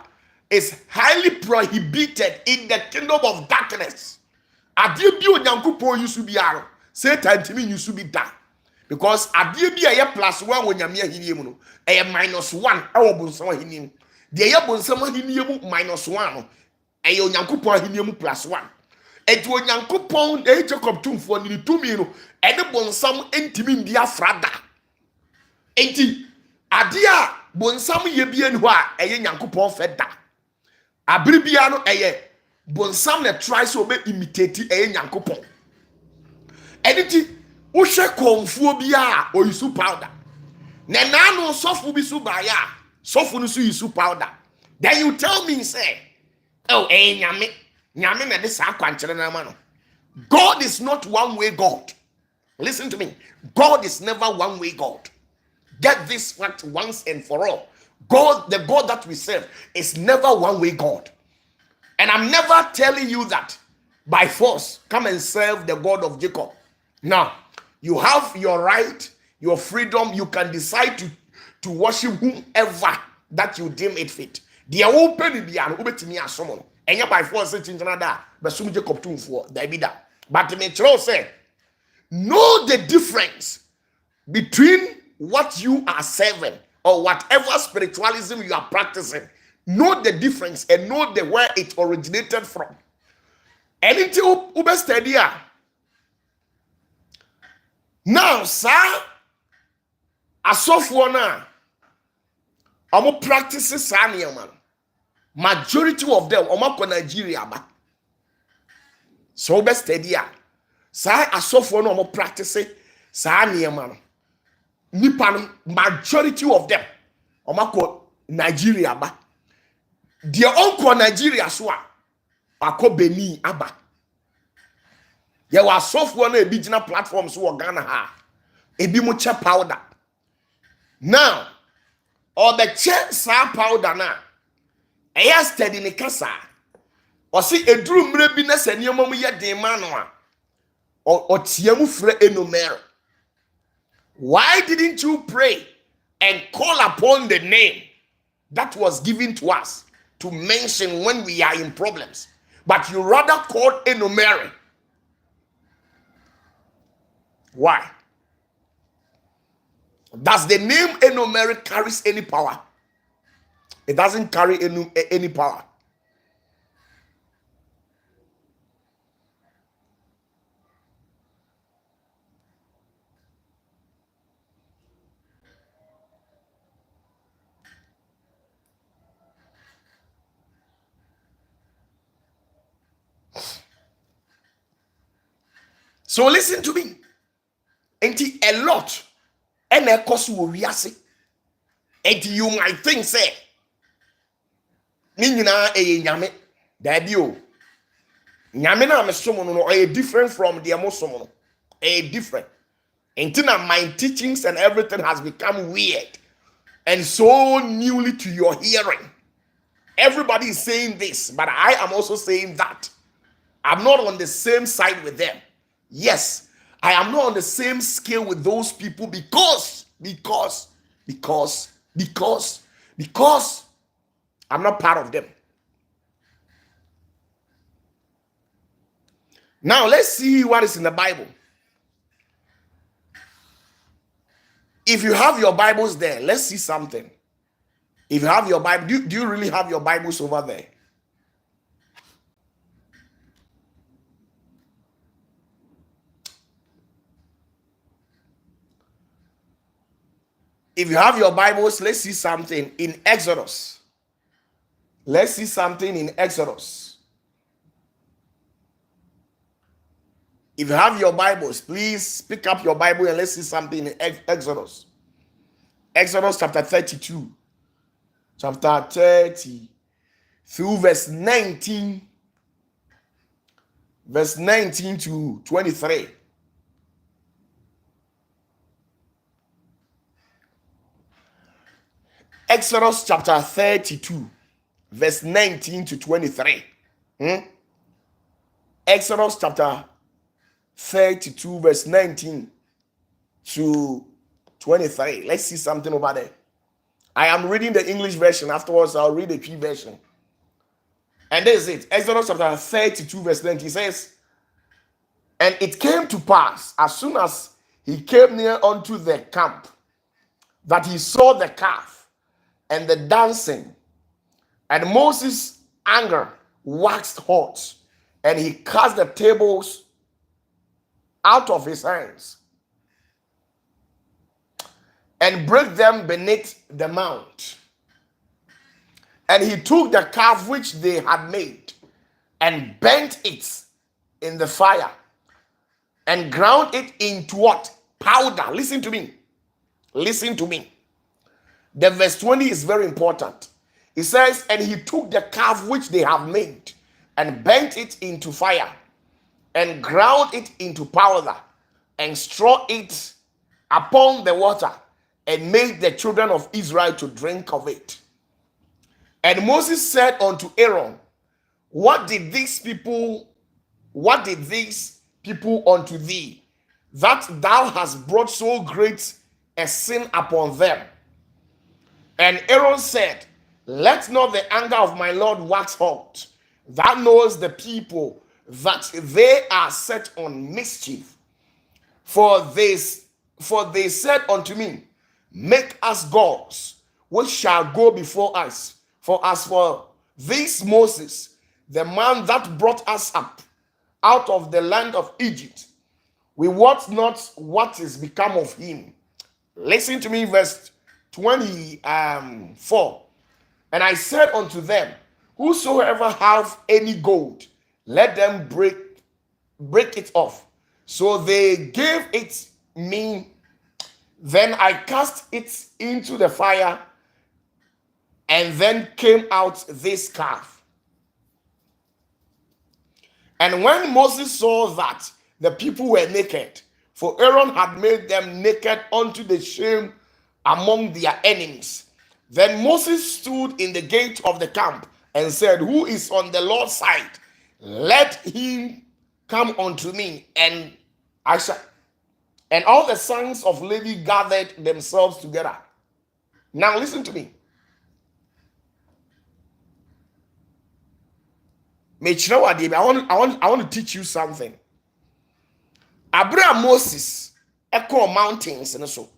is highly prohibited in the kingdom of darkness. Adie bi onyankopon yusu biaro Satan timi yusu bi da because adie bi aye +1 onyame ahini mu no aye -1 awo bonsam ahini mu de aye bonsam ahini mu -1 no aye onyankopon ahini mu +1 enti onyankopon de Jacob tumfo ni tumi no ene bonsam entimi ndi afrada enti adie a bonsam ye bia ni ho a eye Nyankopon fe da abiri bia no eye bonsam na try so be imitate eye Nyankopon eniti wo hwe konfuo bia a oyisu powder na nanu sofu bi su ba ya sofu no su yisu powder then you tell me say oh nyame na de sa kwanchere na ma no. God is not one way God. Listen to me. God is never one way God. Get this fact once and for all. God, the God that we serve, is never one way God. And I'm never telling you that by force, come and serve the God of Jacob. Now, you have your right, your freedom. You can decide to worship whomever that you deem it fit. The open the and by force, but some Jacob too for the but the metro say, know the difference between what you are serving or whatever spiritualism you are practicing. Know the difference and know the where it originated from. Anything ube study. Now, sir, asofo na omo practices sanya man. Majority of them omo ko Nigeria ba. So ube study. Sir, asofo na omo practice sanya man. Nipa majority of them omo Nigeria ba. Their own Nigeria so akọ Benin aba. Ye wa software na ebi gina platforms wo Ghana ha. Ebi mo che powder. Now, or the che sa powder na. Eya steady ne kasa. O si eduru mre bi na saniemo mu ye den ma no a. O tiamu frɛ enumere. Why didn't you pray and call upon the name that was given to us to mention when we are in problems? But you rather called enumere. Why? Does the name enumere carries any power? It doesn't carry any power. So listen to me. Ain't a lot and a cost will reasi. And you might think, say, Nina a nyame, Dabio. Nyamina me someone no a different from the Amosomono. A different. Until my teachings and everything has become weird and so newly to your hearing. Everybody is saying this, but I am also saying that. I'm not on the same side with them. Yes, I am not on the same scale with those people because I'm not part of them. Now let's see what is in the Bible. If you have your Bibles there, let's see something. If you have your Bible, do you really have your Bibles over there? If you have your Bibles, let's see something in Exodus. Let's see something in Exodus. If you have your Bibles, please pick up your Bible and let's see something in Exodus. Exodus chapter 32. Chapter 30 through verse 19. Verse 19 to 23. Exodus chapter 32, verse 19 to 23. Exodus chapter 32, verse 19 to 23. Let's see something over there. I am reading the English version. Afterwards, I'll read the P version. And this is it. Exodus chapter 32, verse 19 says, and it came to pass, as soon as he came near unto the camp, that he saw the calf and the dancing, and Moses' anger waxed hot, and he cast the tables out of his hands. and break them beneath the mount. And he took the calf which they had made and burnt it in the fire and ground it into what? Powder. Listen to me. Listen to me. The verse 20 is very important. It says, and he took the calf which they have made and burnt it into fire and ground it into powder and straw it upon the water and made the children of Israel to drink of it. And Moses said unto Aaron, what did these people unto thee, that thou hast brought so great a sin upon them? And Aaron said, let not the anger of my Lord wax hot. Thou knowest the people, that they are set on mischief. For they said unto me, make us gods, which shall go before us. For as for this Moses, the man that brought us up out of the land of Egypt, we wot not what is become of him. Listen to me, verse 24. And I said unto them, whosoever have any gold, let them break it off. So they gave it me. Then I cast it into the fire, and then came out this calf. And when Moses saw that the people were naked, for Aaron had made them naked unto the shame among their enemies, then Moses stood in the gate of the camp and said, who is on the Lord's side? Let him come unto me. And all the sons of Levi gathered themselves together. Now listen to me. I want to teach you something. Abraham Moses echo mountains and so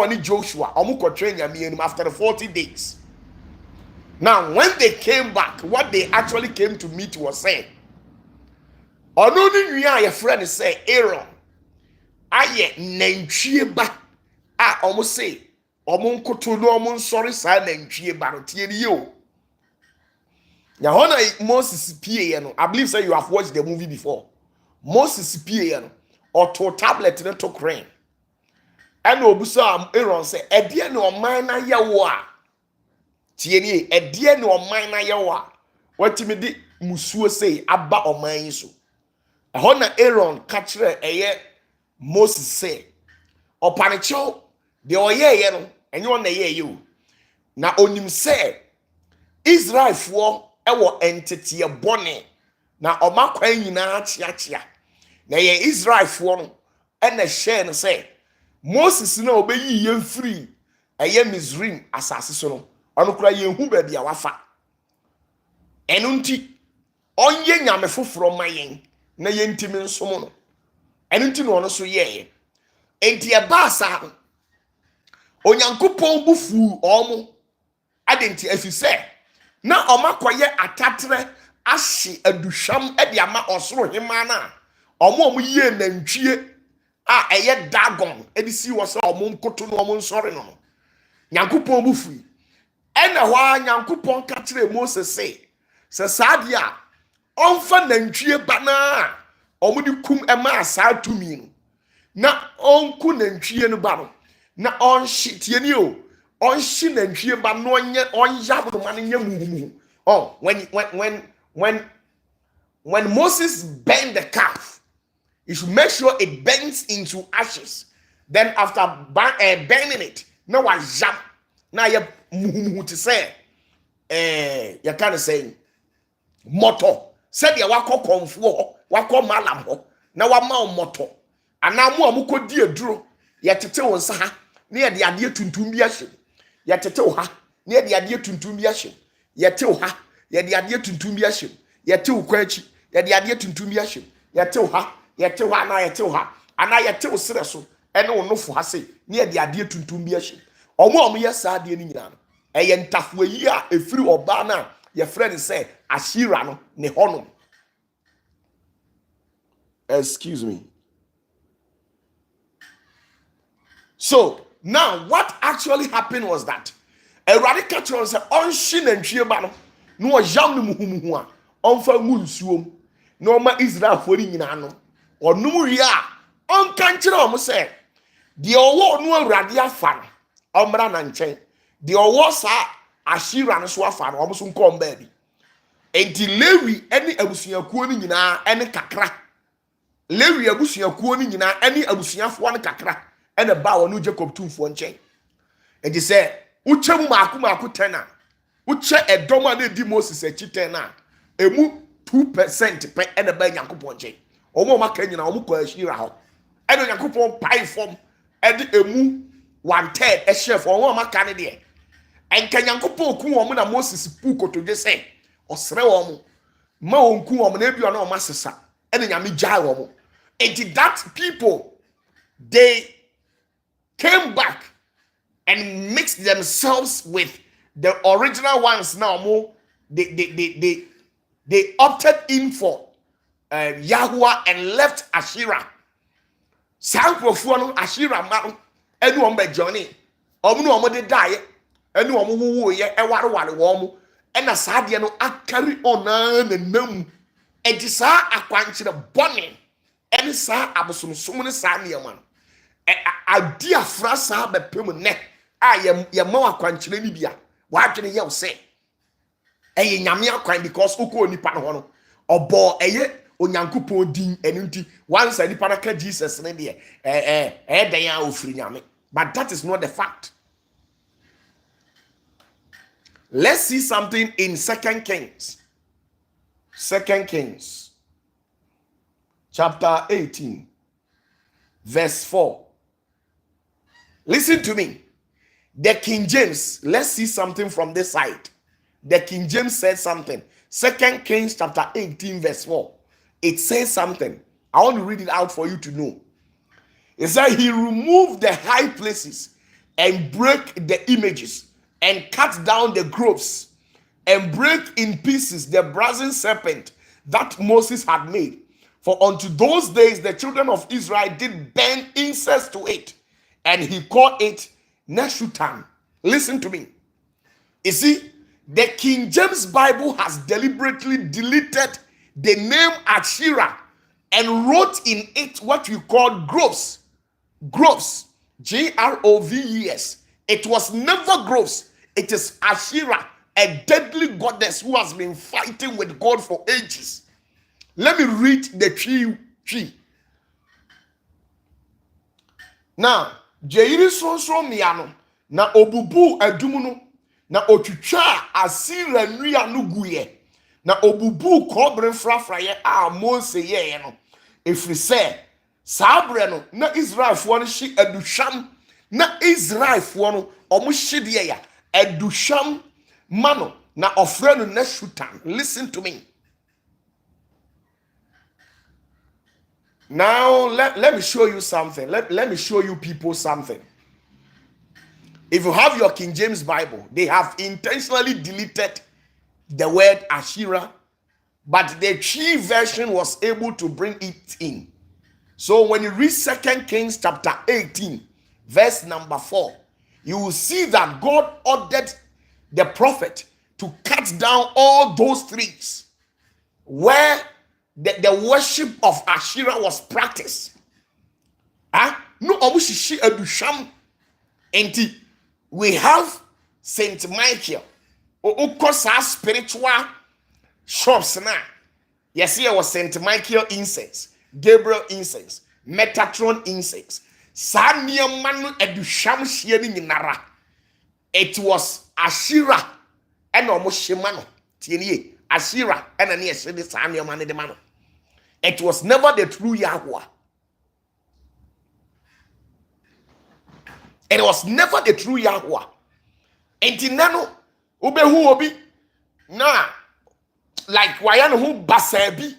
only Joshua after the 40 days. Now when they came back, what they actually came to meet was saying, only your friend say Aaron aye nantwie ba a almost say omo nkoto no omo sorry sa nantwie ba no tie ni o. Now when Moses pie no, I believe say you have watched the movie before. Moses pie no or to tablet no to crane. And obusa Aaron say edie no man na yawo a tie ni edie no man na yawo a watimi di musuo say aba oman yi so. Ehona Aaron ka kire eye Moses say opanicho de oyeye no enye on na ye o. Na onim say Israel fo ewo entity e bone na omakwan nyina chiachia. Na ye Israel fo no e na share no say Moses na obeyi ye free eye Misraim asase so no ono kura ye hu ba bia wafa eno nti onye nyame foforo mayen na ye ntimi nsom no eno nti no ono so ye enti e ba sa onyankopon bufu omo adenti afise na omakoye atatre ahye aduhwam e dia ma osoro hema na omo yie nantwie a eye dagon edisi wo se omo nkoto no omo nsore no nyankopon bufu ena hwa nyankopon ka kire Moses se sadia onfa nantwie bana omo di kum ema asatumi no na onku nantwie no ba no na onhye tieni o onhye nantwie ba no onyab no man nya mumu. Oh, when Moses burned the calf, you should make sure it bends into ashes. Then after burning it, now I jump. Now you mumu to say, you can't say moto. Said ya wako konfuo, wako malam ho. Na wa ma moto. Ana mu amuko di aduro. Ya tete won sa ha. Na ya de ade tuntum bi ahye. Ya tete wo ha. Na ya de ade tuntum bi ahye. Ya te wo ha. Ya de ade tuntum bi ahye. Ya te wo kwachi. Ya de ade tuntum bi ahye. Ya te wo ha. Ya te wo ana ya te wo ha. Ana ya te wo sere so. Ene wo no fo ha se. Na ya de ade tuntum bi ahye. Omo ye sa ade ni nyina no. Eye ntafo yi a efiri oba na your friend say Ashira no ne honom. Excuse me. So Now, what actually happened was that a radical church said, on shin and chiebano, no young muhumua, on for moonsuum, no ma Israel for in ano, or Nuria, on country almost say, the owo no radia fan, Omran and chain, the owo sa Ashira and Swafan, almost come baby. Enti Lewi any abusuakuo ni nyina ene kakra Lewi abusuakuo ni nyina ene abusuafo ne kakra ene ba wonu Jacob tumfo nchen enti se uche mu maako 10 a uche edom a na di Moses echi 10 a emu 2% pe ene ba Yakobon nchen omo maka nyina omo kwa Ashira ho ene Yakobon pai form ede emu 1/3 e chef omo maka ne de enka Yakobon ku omo na Moses pu kotoje se osre womo ma onku womo na ebia na o masesa ene nyame jai womo and that people they came back and mixed themselves with the original ones now more they opted in for Yahweh and left Ashira Sankrofo no Ashira ma no enu o mba journey omo no omo de die enu omo wuwo ye e ware womo ena saade no akari ona na nam enti saa akwankyere bone ene saa abosomsom ne saa niam no adi afra saa bepem ne a ye ma akwankyere ni bia wa adwene ye wo se eye nyame akwan because uko nipa no ho no obo eye onyankopon din enunti once nipa na ka Jesus ne de dan ya ofiri nyame but that is not the fact. Let's see something in 2 Kings. 2 Kings chapter 18 verse 4. Listen to me. The King James, let's see something from this side. The King James said something. 2 Kings chapter 18 verse 4. It says something. I want to read it out for you to know. It said he removed the high places and broke the images and cut down the groves and break in pieces the brazen serpent that Moses had made. For unto those days the children of Israel did burn incense to it, and he called it Neshutan. Listen to me. You see, the King James Bible has deliberately deleted the name Ashira and wrote in it what we call groves. Groves. Groves. It was never groves. It is Ashira, a deadly goddess who has been fighting with God for ages. Let me read the tree. Now, Jairi so miano na obubu adumuno na otwitwa Asira nria no guye na obubu kobre frafra ye a Mose ye no efrise sabre no na Israelfo no hye aduhwam na Israelfo no omo hyede ya aduhwam mano na ofre no Neshutan. Listen to me. Now let me show you something. Let me show you people something. If you have your King James Bible, they have intentionally deleted the word Ashira, but the Chi version was able to bring it in. So when you read 2 Kings chapter 18, verse number 4, you will see that God ordered the prophet to cut down all those trees where the worship of Ashira was practiced. No omushishi adusham. Enti we have Saint Michael okosa spiritual shops na. Yes, here was Saint Michael incense, Gabriel incense, Metatron incense. Sanya manu adusham hye ni nyinara. It was Ashira and omushimano. Tienie Ashira and an yes, sanya manu de mano. It was never the true Yahweh. It was never the true Yahweh. Entinano ubehu obi na like wayan who basabi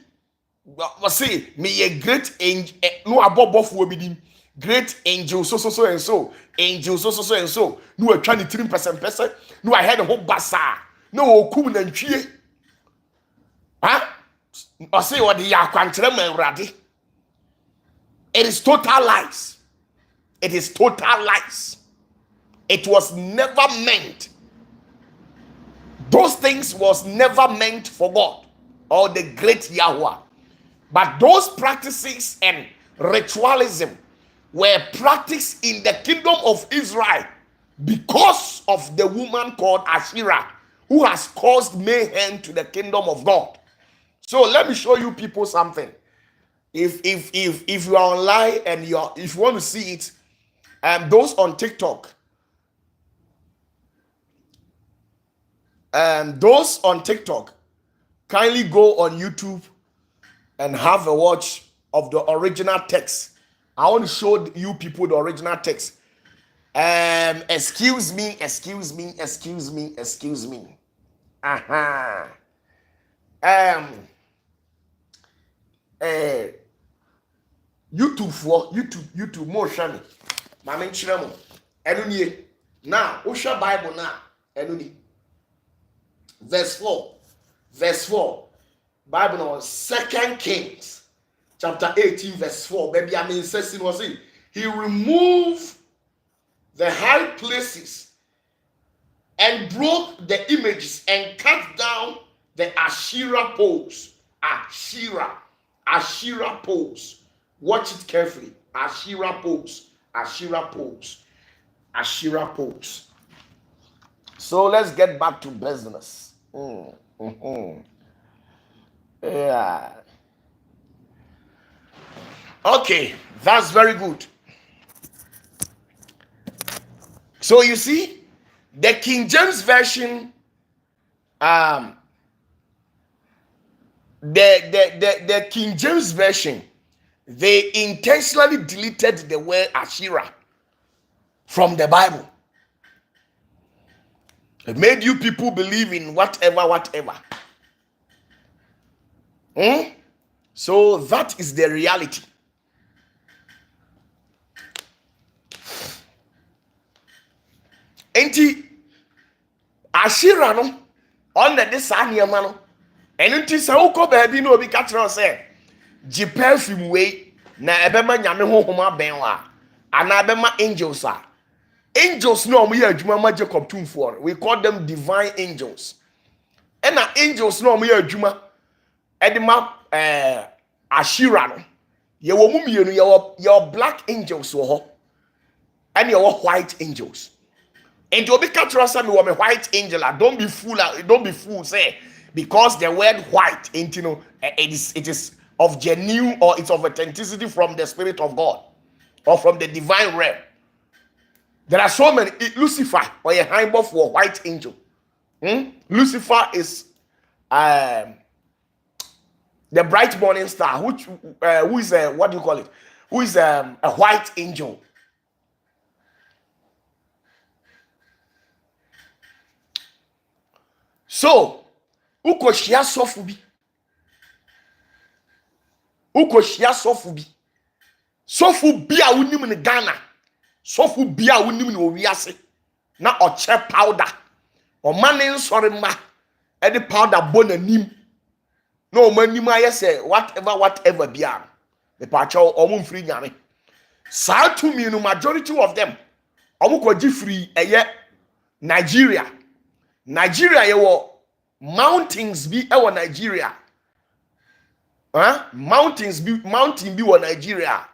was say me a great angel no abobofu obi great angel so and so angel so and so no a 23% no I had a whole basa no okum na ntwie or say what the yakwantre man. It is total lies. It is total lies. It was never meant. Those things was never meant for God or the great Yahweh. But those practices and ritualism were practiced in the kingdom of Israel because of the woman called Ashira, who has caused mayhem to the kingdom of God. So let me show you people something. If you are online and if you want to see it, those on TikTok, kindly go on YouTube and have a watch of the original text. I want to show you people the original text. Excuse me. YouTube more shiny. Mama nchiramo. Enunye. Now, Osha Bible now. Enuni. Verse 4. Bible now, 2 Kings, chapter 18, verse 4. Baby, I mean, says he removed the high places and broke the images and cut down the Ashira poles. Ashira poles. Watch it carefully. Ashira poles. So let's get back to business. Yeah. Okay, that's very good. So you see, the King James Version, the King James Version, they intentionally deleted the word Ashira from the Bible. It made you people believe in whatever. So that is the reality. Enti Ashira no on the desaniama no enti sa uko baabi no obi ka tro say ji perfume we na ebema nyame honhom abenwa ana ebema angels a angels no omo ya adwuma ma Jacob tumfo. We call them divine angels. And angels no omo ya adwuma edema Ashira no ye wo mu mienu ye black angels wo ho and ye white angels. And to be catch me a white angel. Don't be fool. Say because the word white ain't it is of genuine or it's of authenticity from the Spirit of God or from the divine realm. There are so many. Lucifer or a highball for white angel. Lucifer is the bright morning star, which who is what do you call it? Who is a white angel. So, ukoshia sofu bi. Sofu bi a unim ni Ghana. Sofu bi a unim ni owiase. Na oche powder. O mane nsori ma. E di powder bon anim. No man nim aye say whatever bia. The pacho omo mfiri nyame. Sa to me no majority of them. Omo kwaji free eye Nigeria yewo mountains bi ewo Nigeria. Mountain bi wo Nigeria.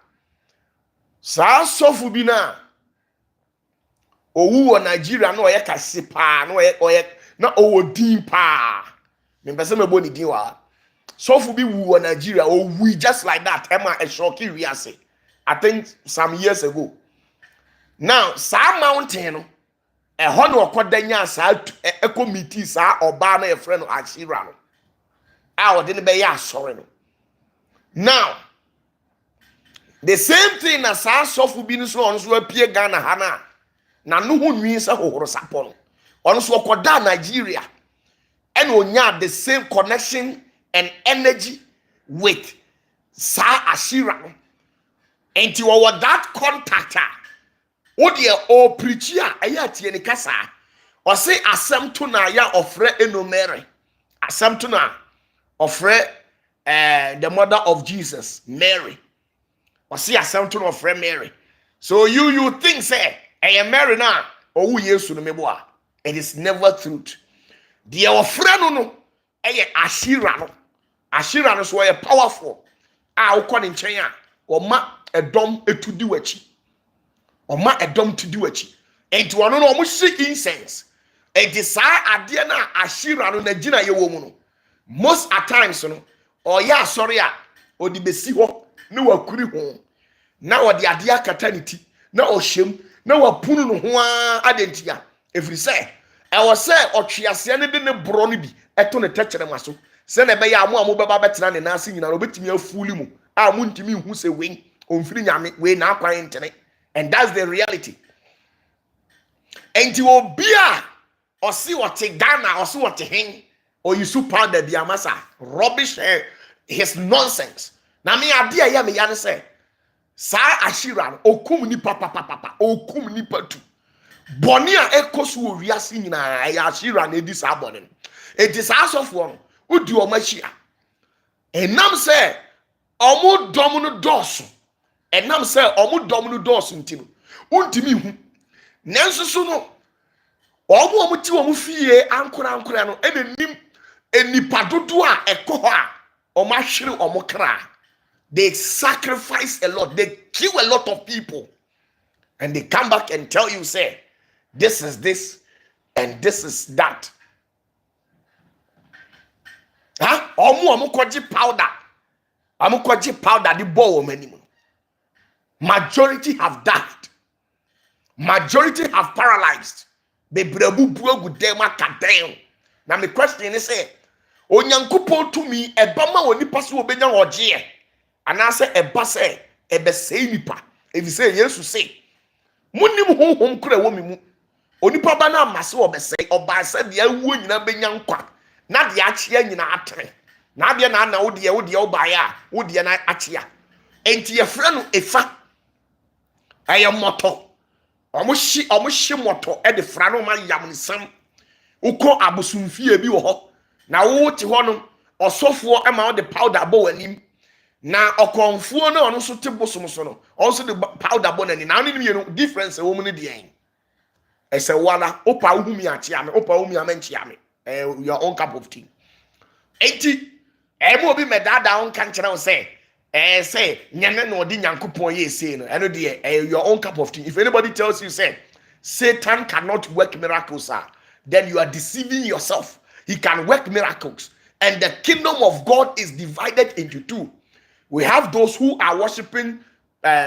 Sa sofu bi na owu wo Nigeria na oye kase pa na oye na owo din pa. Me pese me boni din wa. Sofu bi wu wo Nigeria owu just like that. Emma a shocky riase. I think some years ago. Now, sa mountain no ehon okodanya sa committee sa oba na e friend Ashira no a ode ne be ya asore no. Now the same thing na sa sofu bi no so on so apie Ghana ha na no hu nwi sa hohoro sapo no on so okoda Nigeria and onya the same connection and energy with sa Ashira no. And you are that contactor. What dear o preacher ayati ni kasa or say asem to na ya ofre enumere asem to na ofre the mother of Jesus Mary or say asem to na ofre Mary. So you think say Mary na owu Yesu no meboa. It is never truth. The ofra no eye Ashira no. Ashira no so powerful. A ukọ ne nkyɛn a ɔma ɛdɔm etudi wachi. Ɔma ɛdɔm tudi wachi. Enti wɔn no ɔmo hye incense. Enti saa adeɛ na Ashira no na gina ye wɔ mu no. Most at times no ɔyɛ asɔre a ɔde besi hɔ ne wakuri ho. Na ɔde adeɛ akata ne ti na ɔhyɛm na wapunu no ho a adentia. Efiri sɛ ɛwɔ sɛ ɔtweaseɛ ne de ne boro no bi ɛto ne tɛkyerɛma so. Sɛ na ɛbɛyɛ amo amo bɛba bɛtena ne nase nyina no obetimi afuli mu a mo ntimi hu sɛ wei omfiri nyame wei na akwan ntene. And that's the reality. Enti obi a ɔsi ɔte Ghana ɔsi ɔte hen oyisu powder bi amasa rubbish his nonsense. Na me ade a ya me ya ne sɛ saa Ashira no okum ni papa okum ni patu. Boni a ekosu owiase nyina ya Ashira na edi saa boni no. Enti saa asofo no udi o machia. Enam sɛ ɔmo dɔm no dɔso. Enam sɛ ɔmo dɔm no dɔso ntino. Untimi hu. Nanso so no ɔmo ti ɔmo fie ankora no enim enipa dodo a ɛkɔ hɔ a ɔmo ahwere ɔmo kra. They sacrifice a lot. They kill a lot of people. And they come back and tell you, say, this is this and this is that. Huh? Omu koji powder. Omu koji powder the bow minimum. Majority have died. Majority have paralyzed. They brebu bugu dema kadem. Now my question is say, onyankupo to me ebama oni pasu obenya oje. And I say eba say ebe say nipa. If you say yes, you say. Munim hom kura wo mi mu. Onipa ba na amase obe say oba say de awu nyina benya nkwa. Na de achia nyina atere. Na de na wo de oba ya, wo de na achia. Enti ye fra no efa. Aye moto. Omo hye moto e de fra no ma yam nsam. Uko abosumfie bi wo ho. Na wo ti ho no osofo e ma wo de powder bo anim. Na okonfuo na ono so te bosom so no also the powder bonani na oni no difference e wo mu ne de en ese wala opa uhumi achia me opa uhumi amanchia me your own cup of tea enti mo obi medada on kan kire wo say say nyane na odi nyankopon ye say no eno de your own cup of tea. If anybody tells you say Satan cannot work miracles, then you are deceiving yourself. He can work miracles, and the kingdom of God is divided into two. We have those who are worshiping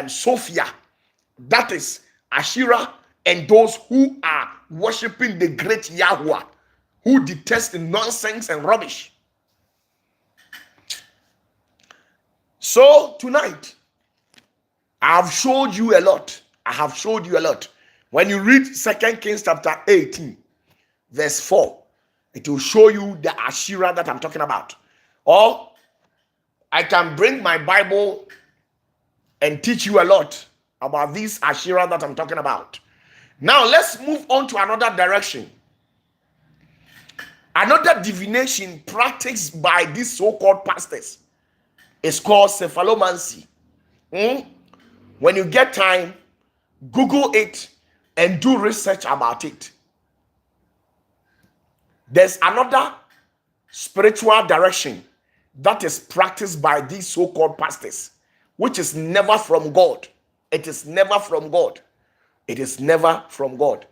Sophia, that is Ashira, and those who are worshiping the great Yahweh, who detest nonsense and rubbish. So tonight, I have showed you a lot. I have showed you a lot. When you read 2 Kings chapter 18, verse 4, it will show you the Ashira that I'm talking about. Or I can bring my Bible and teach you a lot about this Ashira that I'm talking about. Now let's move on to another direction. Another divination practiced by these so-called pastors is called cephalomancy. When you get time, Google it and do research about it. There's another spiritual direction that is practiced by these so-called pastors, which is never from God. It is never from God. It is never from God.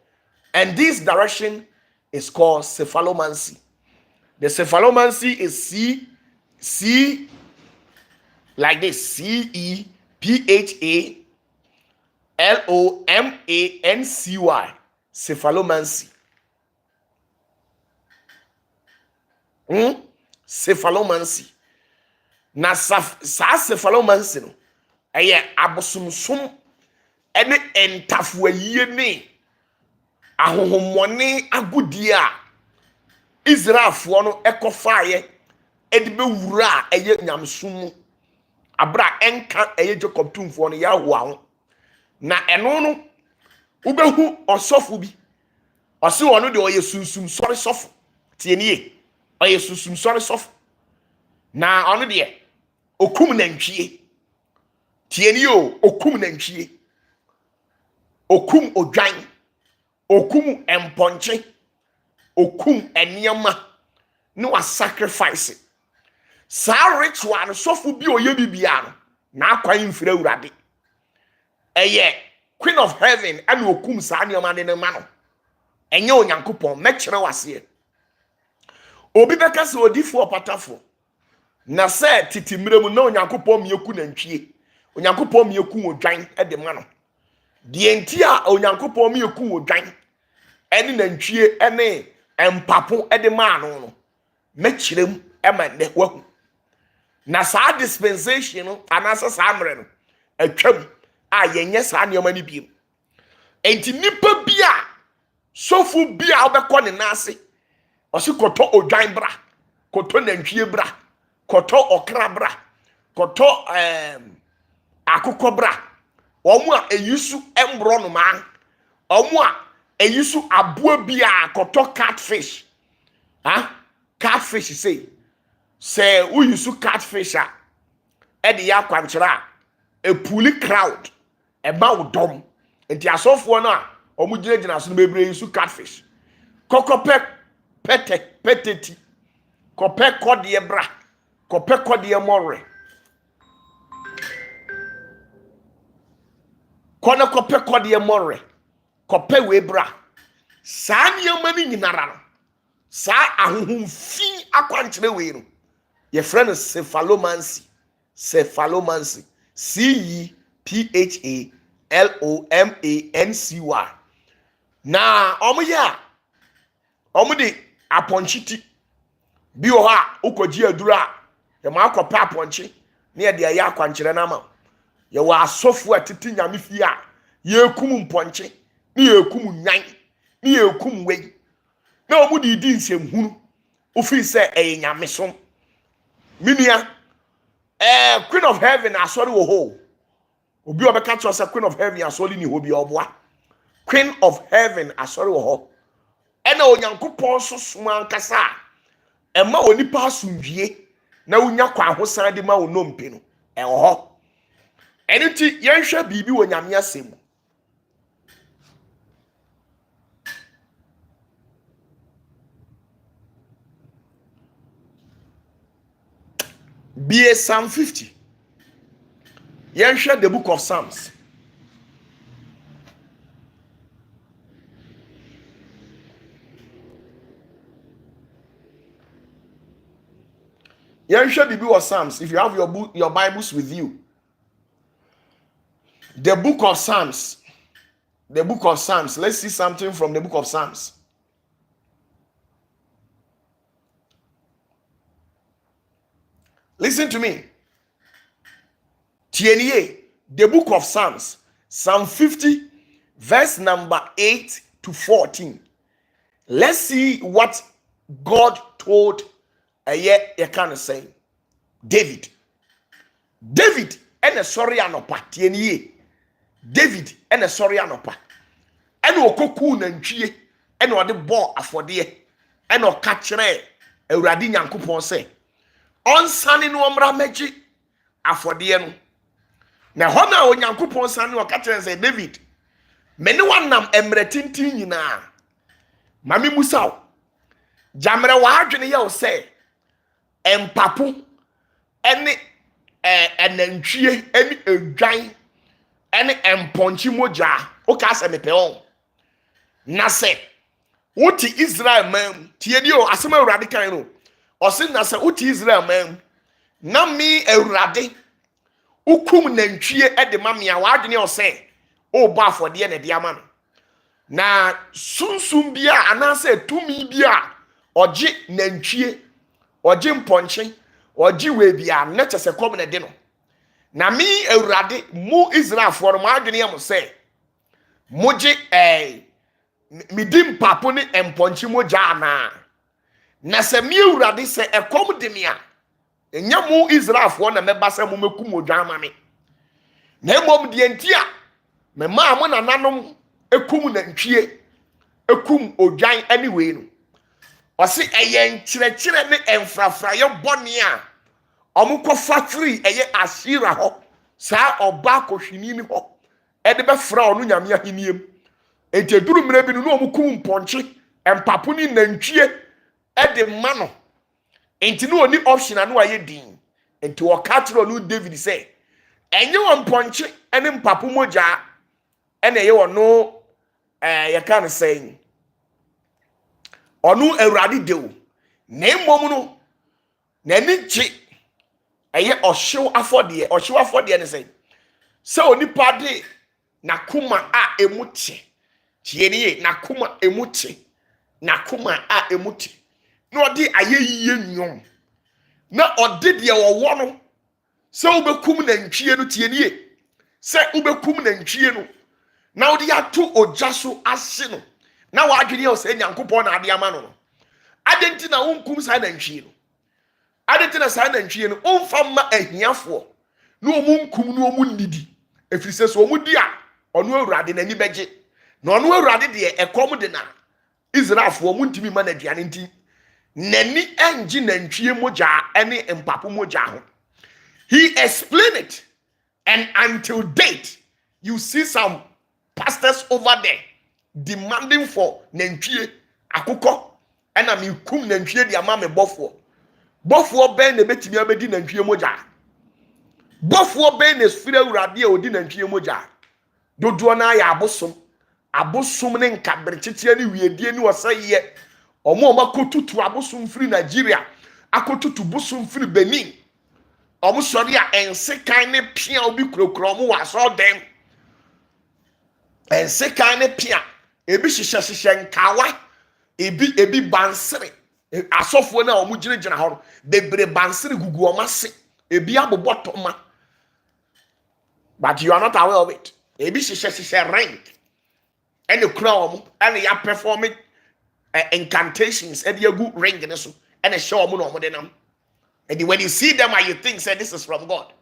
And this direction is called cephalomancy. The cephalomancy is C like this, CEPHALOMANCY, cephalomancy. Cephalomancy. Na sa cephalomancy no eye abosomsom ene entafuaye ne ahohomone agudi a Israelfo no ekofaaye edibe wura eye nyamsom abra enka eye Jacob tumfo no yawo aho na eno no ubehu osofo bi ose wono de oye sunsum sori sofo tienie oye sunsum sori sofo na ono de okum nantwie tienie o okum nantwie okum odwan okum emponche okum eniema no wa sacrifice sa ritual no sofu bi oye bibia no na akwan mfira urade eye queen of heaven and okum sa eniema de ne ma no enye onyankopon mekere wase obi beka se odifo opatafo na se titimremu na onyankopon mieku na ntwie onyankopon mieku odwan de ma no de enti a onyankopon mieku odwan ene na ntwie ene empapo de ma no mekirem ema ne wahu na saa dispensation no anasa saa mre no atwam a yenye saa ne omani biem enti nipa bia sofu bia obekọ ne nase osi koto odwan bra koto na ntwie bra koto okra bra koto akukọ bra omu a eyisu embro no man omu a eyisu aboa bia koto catfish catfish say we use catfish e de ya kwankyera a puli crowd e ba udom enti asofo no a omu gina so no bebre use catfish kokopek peteti kopek kodie bra kopek kodie more kono kopek kodie more kope we bra saa nyamani nyinara no saa ahuhumfi akwankyere we no ye friend cephalomancy CEPHALOMANCY na omu di aponchiti bi o ha ukoji adura ye ma akopa aponchi ne ye de ya akwankyere na ma ye wa asofu atiti nyame fi a ye kum mponche ne ye kum nyan ne ye kum wei na omu di nsem hunu ofi se nyame som minia queen of heaven asori wo ho obi obeka cho se queen of heaven asori ni hobi oboa queen of heaven asori wo ho ena onyankopon soso ankasa ema onipa asundwie na unya kwa ahosan de ma onompe no ho eniti yenhwe bibi wo nyame asem be Psalm 50. Share the book of Psalms. Share the book of Psalms. If you have your Bibles with you, the book of Psalms. The book of Psalms. Let's see something from the book of Psalms. Listen to me. Tienier, the book of Psalms, Psalm 50, verse number 8 to 14. Let's see what God told say David. David and a sorry anopa. Tienier. David and a sorry anopa. And okoku nantwie and o de bo afode and o kachre Awurade Nyankopon say on sani no omra meji afode no na hona onyankopon sani o ka kire say David me ne wanam emre tintin nyina mame musaw jamre wa adwene ye o say empapo ene enantwie ene edwan ene emponchi moja o ka se mepe on na se wuti Israel man tiedi o asema Awurade kan no osin na se uti Israel man na mi Awurade ukum nantwie de mamia wa adwene o se o ba afode na de ama na sunsum bia anase tumi bia oje nantwie oje mponche oje we bia na chese kom na de no na mi Awurade mu Israel for ma adwene am se moje midim papo ne mponche moja na se mi Awurade se ekom de me a enya mu Israel for na meba se mo mekum odwan ma me na emom de enti a me ma mo nananom ekum na ntwie ekum odwan anyway no o se eyen kyerɛkyerɛ ne emfrafra ye bɔne a omukɔ factory eye Ashira ho saa oba kohwini ni ho e de be fra onu nyame aheniem enti eduru mre bi no omu kum mponche empapo ni nantwie e de ma no enti no oni option anu aye din enti o katro no David say enye wo mponche ene mpapo moja ene ye wo no ye kan say onu awurade dewo na mmom no na ni gye eye ohyew afode ne say se onipa de nakuma a emuche tieniye nakuma emuche nakuma a emuche na odi ayeyiye nwom na odi de wo no se ubekum na ntwie no tieniye se ubekum na ntwie no na odi ato ojaso ase no na wadwene o se nyankopon na ade ama no adenti na wonkum sa na ntwie no adenti na sa na ntwie no omfa ma ahiafo na omunkum na omunnidi efrise so omudi a onu awurade nani beje na onu awurade de ekom de na Israelfo omuntimi ma na aduane nti nani enji na ntwie moja ene empapo moja ho. He explained it, and until date you see some pastors over there demanding for nantwie akukọ ena me kum nantwie de ama me bofo ben na betimi abedi nantwie moja bofo ben na sfira urade a odi nantwie moja dodo na ya abosom ne nkabrechetie ne wiedie ni wosaye omo makotutu abosom firi Nigeria akotutu bosom firi Benin omo sori a ensekan ne pia obi kurokuro omo waso dem ensekan ne pia ebi hyehyehye nkawa ebi bansere asofo na omo gyina ho bebre bansere gugu omase ebi abobotoma, but you are not aware of it. Ebi hyehyehye rank and the crown and ya performing incantations and you go ring in so and a show omo no omo denam, and when you see them and you think say this is from God,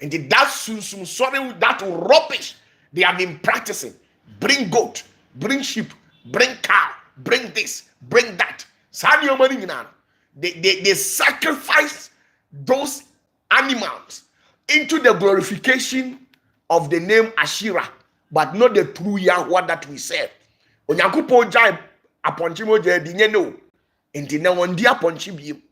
and that sorry that rubbish they have been practicing. Bring goat, bring sheep, bring cow, bring this, bring that. They sacrifice those animals into the glorification of the name Ashira, but not the true Yahweh that we serve. Onyankopon jai aponchi moja di nye no, enti na wondi aponchi biem.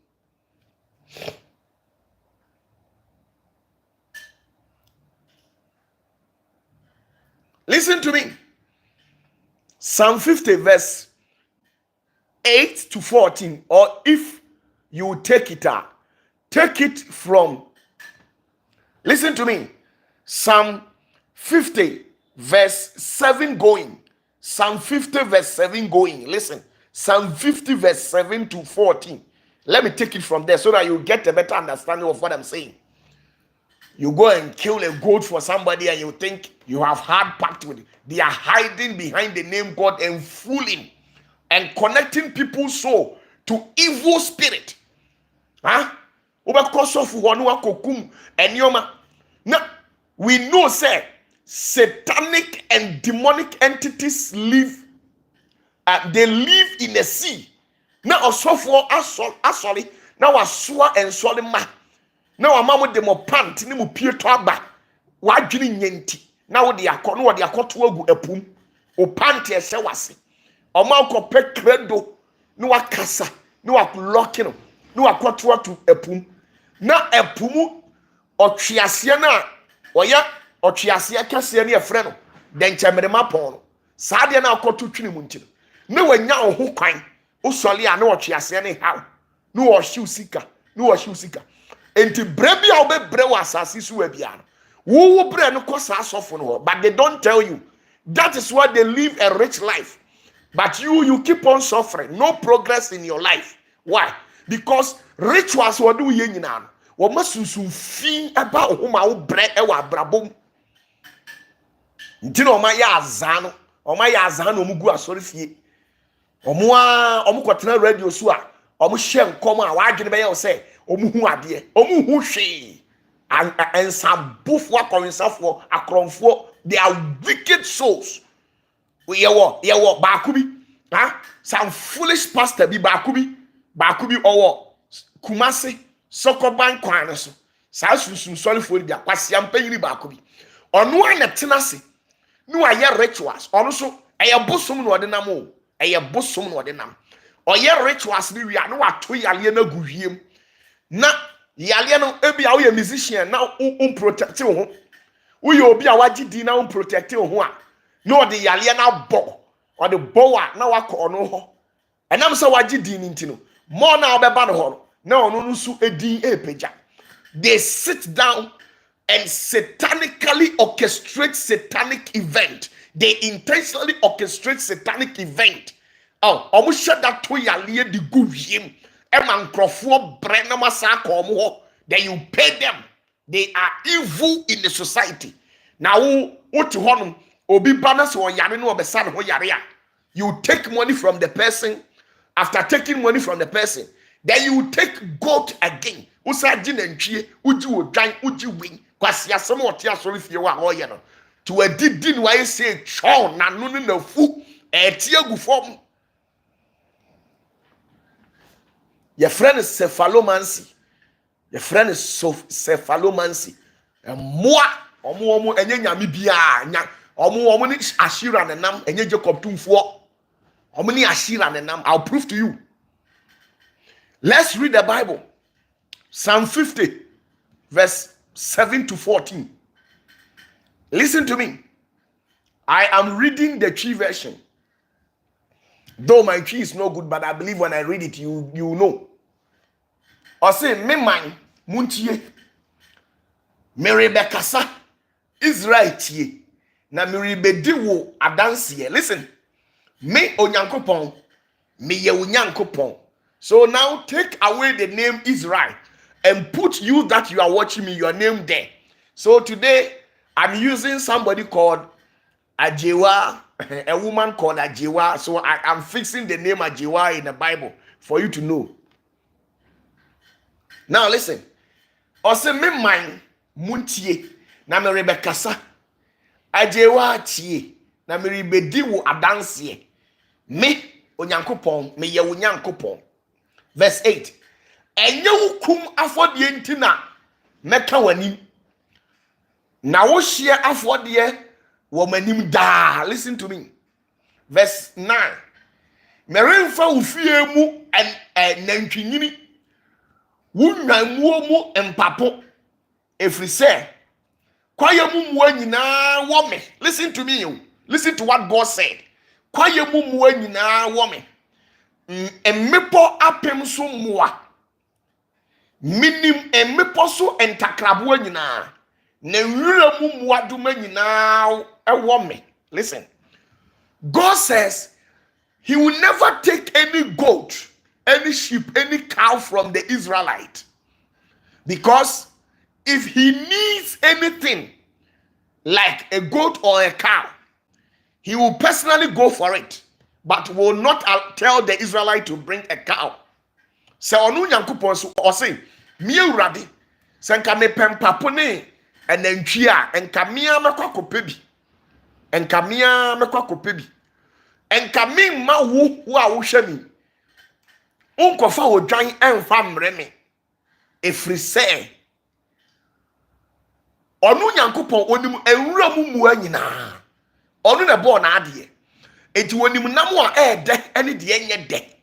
Listen to me. Psalm 50 verse 8 to 14, or if you take it from, listen to me, Psalm 50 verse 7 going, Psalm 50 verse 7 going, listen, Psalm 50 verse 7 to 14. Let me take it from there so that you get a better understanding of what I'm saying. You go and kill a goat for somebody and you think you have had pact with it. They are hiding behind the name God and fooling and connecting people's soul to evil spirit. Huh? Now, we know, say, satanic and demonic entities live, they live in the sea. Now, asoli, now aswa and solima. Now amamu de mo pant ni mo pie to aba wadwini nyenti na wo de akọ no wo de akoto agu apum o pant e se wase o ma akọpe credo no wakasa no waklock no no akoto atu apum na apum otwease na oya otwease kase na efre no de nchemerema pon no saade na akoto twini mu nti na wanya ho kwan o sole a na otwease na haw no wo hyew sika enti brebi a obebre wa asase so abia no wo bre no kosa asofo no, but they don't tell you that is why they live a rich life, but you keep on suffering, no progress in your life. Why? Because rituals wo do ye nyina no wo masunsun fi aba ohoma wo bre e wa brabom nti no ma ya azano omugu asori fie omo kwatena radio so a omo hye nkom a wadwene be ye wo say omuhu ade omuhu hwe ensabufo akorensafo akronfo, they are wicked souls. Ye wo baakubi some foolish pastor bi baakubi owo Kumasi Sokoban kwan so sa sunsun sori fo bi akwasiam panyini baakubi ono an tenase no aye rituals ono so Eye bosom no de nam o. Eye bosom no de nam. Oye rituals ni wi na wato yale na guhiem. Na yale no ebi a wo musician na protect wo ho. Wo ye obi a wagi di na protect wo ho a. Na ode yale na bo. Ode bo a na wakọ no ho. Enam se wagi di ni ntino. Mo na obeba no ho. Na ono no su edin epeja. They sit down and satanically orchestrate satanic event. They intentionally orchestrate satanic event. Oh, almost shut that to yalie di guviem. Eman krofo brena masaka omo. Then you pay them. They are evil in the society. Now, what you want? Obi banas or yare no obesan ho yare a. You take money from the person. After taking money from the person, then you take goat again. Usa jinentwie, uji odwan, uji win. Kwasi asem ote asori fie wa ho ye no. To a didin why say chon na no na fu tie agu fom. Your friend is cephalomancy. Your friend is cephalomancy. Moi omo enye nyame bia nya. Omo ni Ashira ne nam enye Jacob tumfuo. Omo ni Ashira ne nam. I'll prove to you. Let's read the Bible. Psalm 50 verse 7 to 14. Listen to me. I am reading the Tree version. Though my tree is no good, but I believe when I read it, you know. Or say, me man, muntie, me rebekasa, Israel tie, na me rebedi wo adansiye. Listen, me onyankopon, me ye onyankopon. So now take away the name Israel and put you that you are watching me, your name there. So today, I'm using somebody called Ajewa, a woman called Ajewa. So I'm fixing the name Ajewa in the Bible for you to know. Now listen. Ose me man muntie na me rebekasa. Ajewa tie na me rebedi wo adanse. Me onyankopon, me ye onyankopon. Verse 8. Enye hukum afodie ntina meka wanim. Na wo hye afodie wo manim da. Listen to me. Verse 9. Meremfa ufie mu nantwinyini. Wunwanmuo mu empapo. Efrise. Kwaye mu muo nyina wo me. Listen to me. Listen to what God said. Kwaye mu muo nyina wo me. Emmepo apem so muwa. Minim emmepo so entakrabo nyina. Na nwura mu muwa duma nyina ewo me. Listen. God says he will never take any goat, any sheep, any cow from the Israelite. Because if he needs anything like a goat or a cow, he will personally go for it, but will not tell the Israelite to bring a cow. So onu nyankopon so o say me awurade senka me pempapone enantwia enka mea mekwa kopebi enka mea mekwa kopebi enka me ma wo a wo hwami unkofa odwan emfa mre me efri se onu nyankopon onim enwura mu mu anyina onu na bo na ade enti onim nam a ede ene de enye de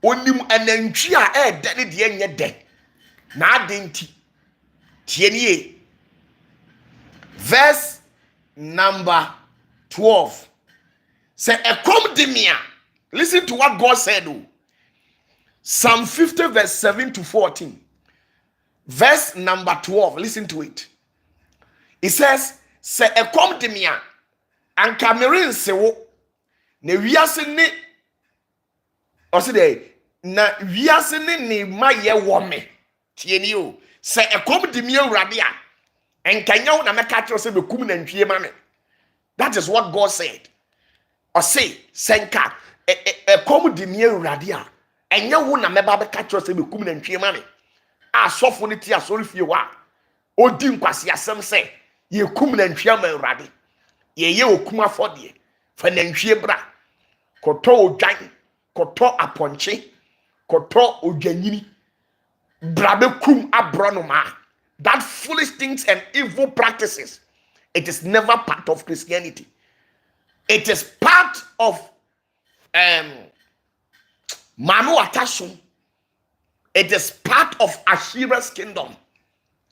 onim enantwi a ede ne de enye de na ade nti tie nie verse number 12 say ekom de mia. Listen to what God said. Psalm 50 verse 7 to 14. Verse number 12. Listen to it. It says, "Se ekom de mia, anka merin sewo, ne wiase ne oside na wiase ne ma ye wo me." Tieni o. Se ekom de mia urade a, enka nyawo na meka kire se bekum na ntwie ma me. That is what God said. Or say, senka ekom de mia urade a, enya wo na meba beka kire se bekum na ntwie ma me. Asofo ne ti asori fie wa. Odi nkwase asem se ye kum na ntwie ma urade. Ye okum afode. Fa na ntwie bra. Koto odwan, koto aponche, koto odwanyini. Brabe kum abronoma. That foolish things and evil practices, it is never part of Christianity. It is part of Manu Atashum. It is part of Ashira's kingdom.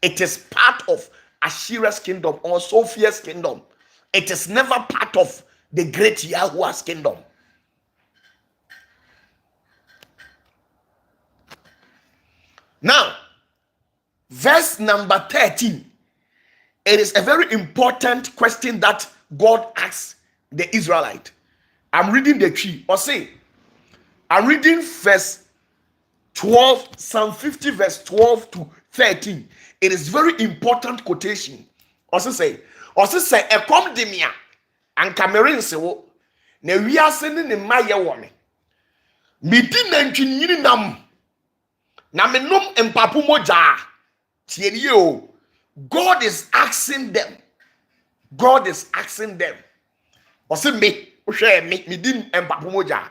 It is part of Ashira's kingdom or Sophia's kingdom. It is never part of the great Yahuwah's kingdom. Now, verse number 13. It is a very important question that God asks the Israelite. I'm reading the tree. Or say, I'm reading verse 12, Psalm 50, verse 12 to 13. It is very important quotation. Also say, a come de mia and Cameroon se wo na wiase ne ne maye wo me. Medi nantwinyi nam na menom empapo moja. Tieni o. God is asking them. God is asking them. Ose me, ohwe me din empapo moja.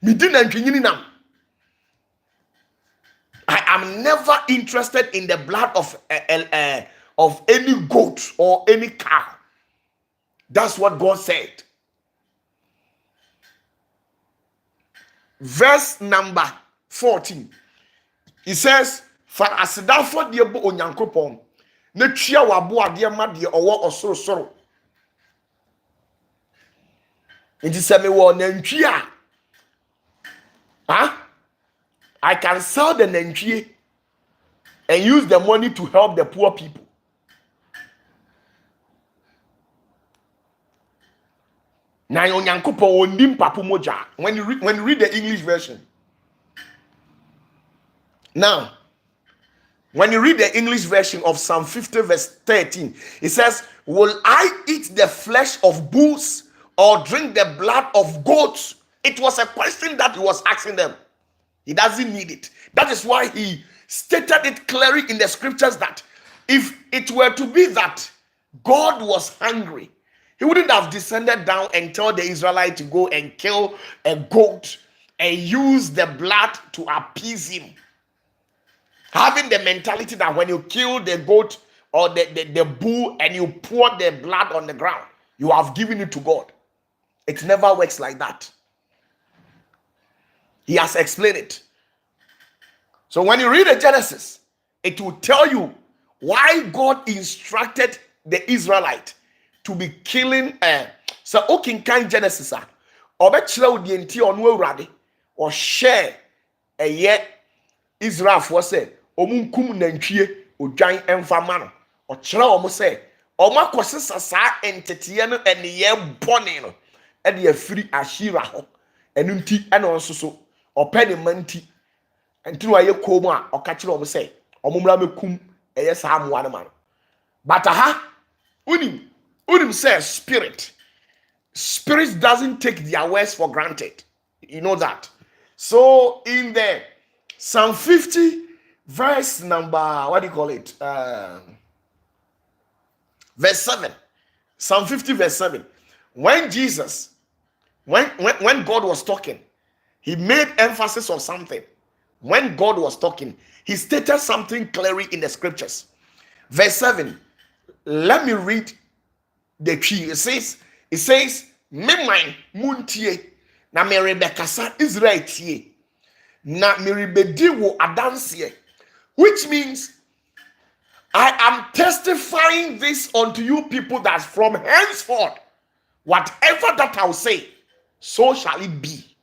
Me din antwinyi nam. I am never interested in the blood of any goat or any cow. That's what God said. Verse number 14. He says, "For asidafo de bo onyankopon na twia wabo ade ma de owo osoro soro." It is me wo nantwi a I can sell the nantwi and use the money to help the poor people. Na onyankopon ondim papo moja. When you read the English version. Now, when you read the English version of Psalm 50 verse 13, it says, "Will I eat the flesh of bulls or drink the blood of goats?" It was a question that he was asking them. He doesn't need it. That is why he stated it clearly in the scriptures that if it were to be that God was hungry, he wouldn't have descended down and told the Israelites to go and kill a goat and use the blood to appease him. Having the mentality that when you kill the goat or the bull and you pour the blood on the ground, you have given it to God. It never works like that. He has explained it. So when you read the Genesis, it will tell you why God instructed the Israelite to be killing. So okay, kind Genesis or share a year Israel for say omunkum nantwie odwan emfama no o kire o mo say o makosesa saa entete no eniye bone no e de afiri Ashira ho enu nti e no nso so opɛ ne manti ntino aye kom a o ka kire o mo say o mo mra mekum eye saa moa no ma no but unim say spirit doesn't take their words for granted. You know that. So in the Psalm 50 verse number, what do you call it? Verse 7. Psalm 50 verse 7. When God was talking, he made emphasis on something. When God was talking, he stated something clearly in the scriptures. Verse 7. Let me read the key. It says, "Me mine muntie na me rebekasa Israel tie na me rebedi wo adanse," which means I am testifying this unto you people that from henceforth whatever that I'll say, so shall it be.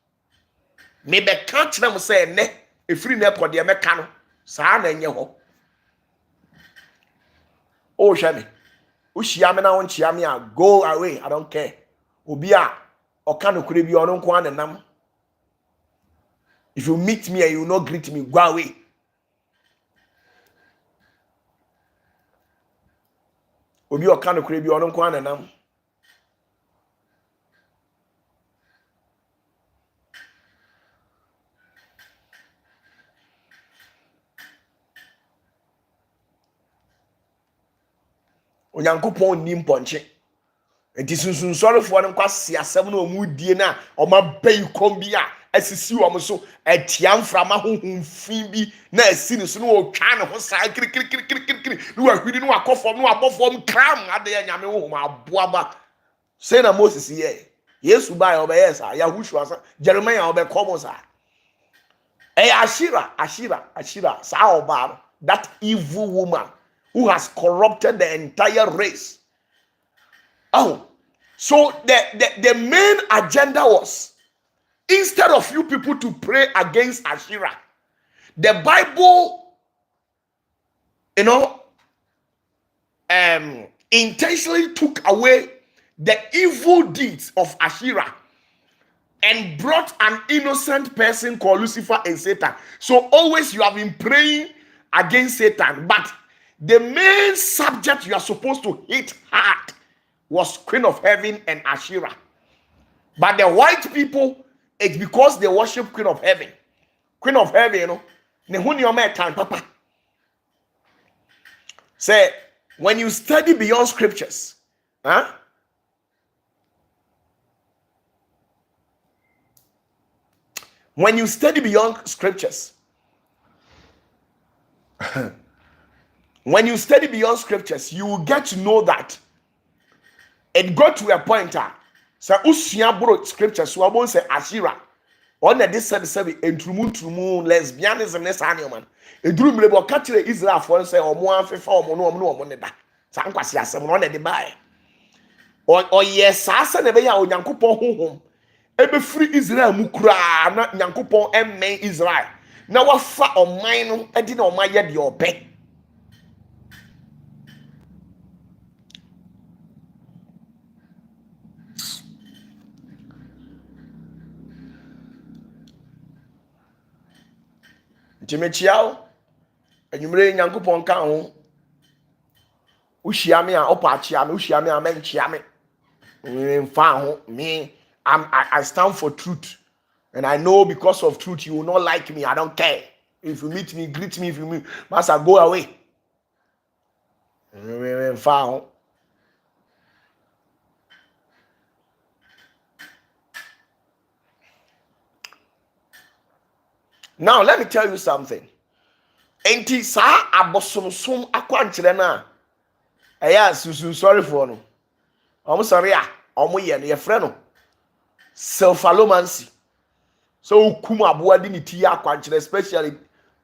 Me be can't them say ne efiri ne pode me ka no saa na enye ho. Oh shame ushia me na won chia me a go away, I don't care. Obi a oka no kure bi ono nko anenam. If you meet me and you will not greet me, go away. Obi oka no kure bi ono nko anenam. Onyankopon ni mponche. Enti sunsun sorofo no kwase asem na omudie na oma bai kombia asisi wo so atia mframa hohumfi bi na asi ne so no otwa ne ho saa kirikirikirikiri no wahwiri no akofom no abofom kram ade ya nyame hohum aboaba. Say na Moses here. Yesu ba obeye sa Yahushua sa Jeremiah obe komo sa Ashira sa oba that evil woman who has corrupted the entire race. Oh, so the main agenda was, instead of you people to pray against Ashira, the Bible, intentionally took away the evil deeds of Ashira and brought an innocent person called Lucifer and Satan. So always you have been praying against Satan, but the main subject you are supposed to hit hard was Queen of Heaven and Ashira. But the white people, it's because they worship Queen of Heaven. Queen of Heaven, papa. Say, when you study beyond scriptures, when you study beyond scriptures, you will get to know that it got to a point so usia bro scriptures so won't say Ashira on the this said entrumu lesbianism ne sane man eduru mre bo ka kire Israel for say omo anfefa omo ne da sa nkwase asem no na de bae o yes asa ne be ya onyankopon honhom ebe free Israel mu kura na nyankopon emmen Israel na wafa oman no edi na oman ye de obe. Timechiao enyumre nyankopon ka ho uhyia me a opachia me uhyia me a menchia me mfa ho me I stand for truth, and I know because of truth you will not like me. I don't care. If you meet me, greet me. If you meet, master, go away. Mfa ho. Now let me tell you something. Enti sa abosomsom akwankyere na eya susu sorry for no. Omo sorry a omo ye no ye frɛ no self-allomancy. So kum aboa di ni ti akwankyere, especially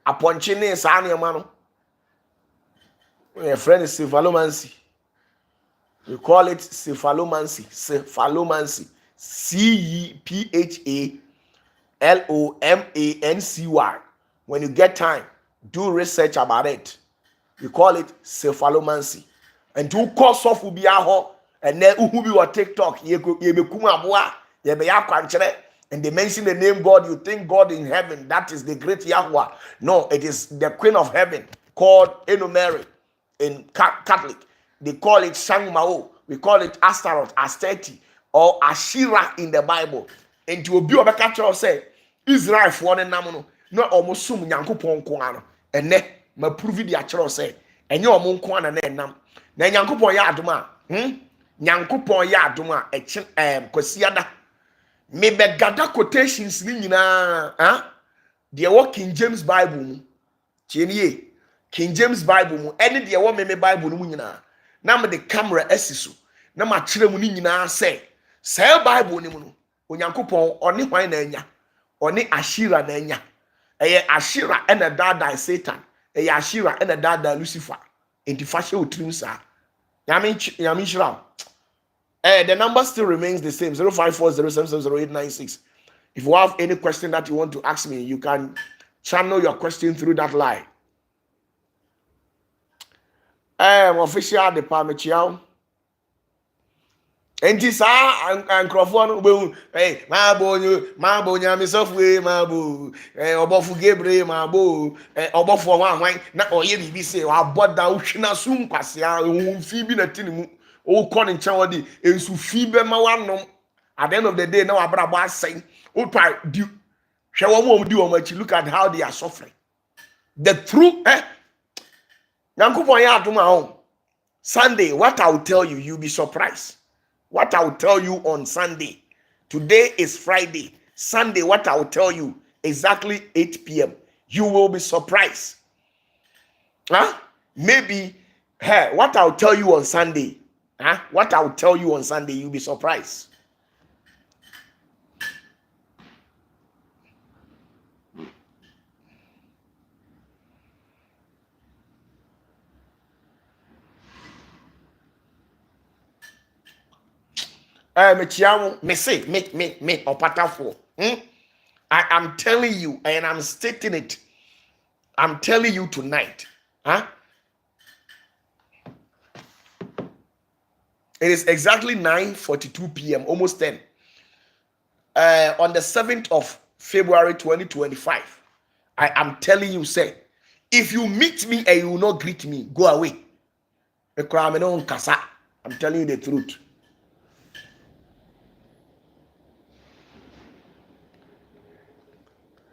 aponche ne sa ne ma no. Ye frɛ no self-allomancy. We call it self-allomancy. Self-allomancy. CEPHALOMANCY. When you get time, do research about it. We call it self-allomancy. And to call soft will be a and then who be on TikTok, and they mention the name God, you think God in heaven, that is the great Yahweh. No, it is the Queen of Heaven called Mary in Catholic. They call it Shangmao. We call it Astaroth, Astete, or Ashira in the Bible. And to be a catcher say, Israel for the namono, no almost sum Yankupon Kuano, and ne, ma prove the actual say, and your moon kwana nam. Then Yankupon Yaduma, Yankupon Yaduma, Kosiada. Maybe gada quotations nina, the what King James Bible, Chenye, King James Bible, any the one me Bible munina. Now the camera esisu. Now my children munina say Bible ni munu. Onyankopon oni hwan na anya. Oni Ashira na anya. Eye Ashira and a dada Satan. Eye Ashira and a dada Lucifer. Enti fashe utrim sa. Yami shira. The number still remains the same 0540770896. If you have any question that you want to ask me, you can channel your question through that line. Official department chiao. Enti sa ankrofo no hey mabo nyame sofwe mabo obofu gebre mabo obofu wanwan na oye bibi se aboda uhwina su nkwase a ohunfi bi na tinimu o kɔ ne nkyɛn ɔde ensu fi bɛ ma wanom at the end of the day na wabrabo asɛn o try di hwɛ wɔn di wɔn akyi, look at how they are suffering. The truth nyankopɔn yɛ adom a Sunday, what I will tell you, you'll be surprised. What I will tell you on Sunday. Today is Friday. Sunday, what I will tell you, exactly 8 p.m. You will be surprised. Maybe, what I will tell you on Sunday. What I will tell you on Sunday, you'll be surprised. Me say, me, OPATAFUOR. I am telling you, and I'm stating it. I'm telling you tonight. Huh? It is exactly 9:42 p.m., almost 10. On the 7th of February 2025. I am telling you, say, if you meet me and you will not greet me, go away. I'm telling you the truth.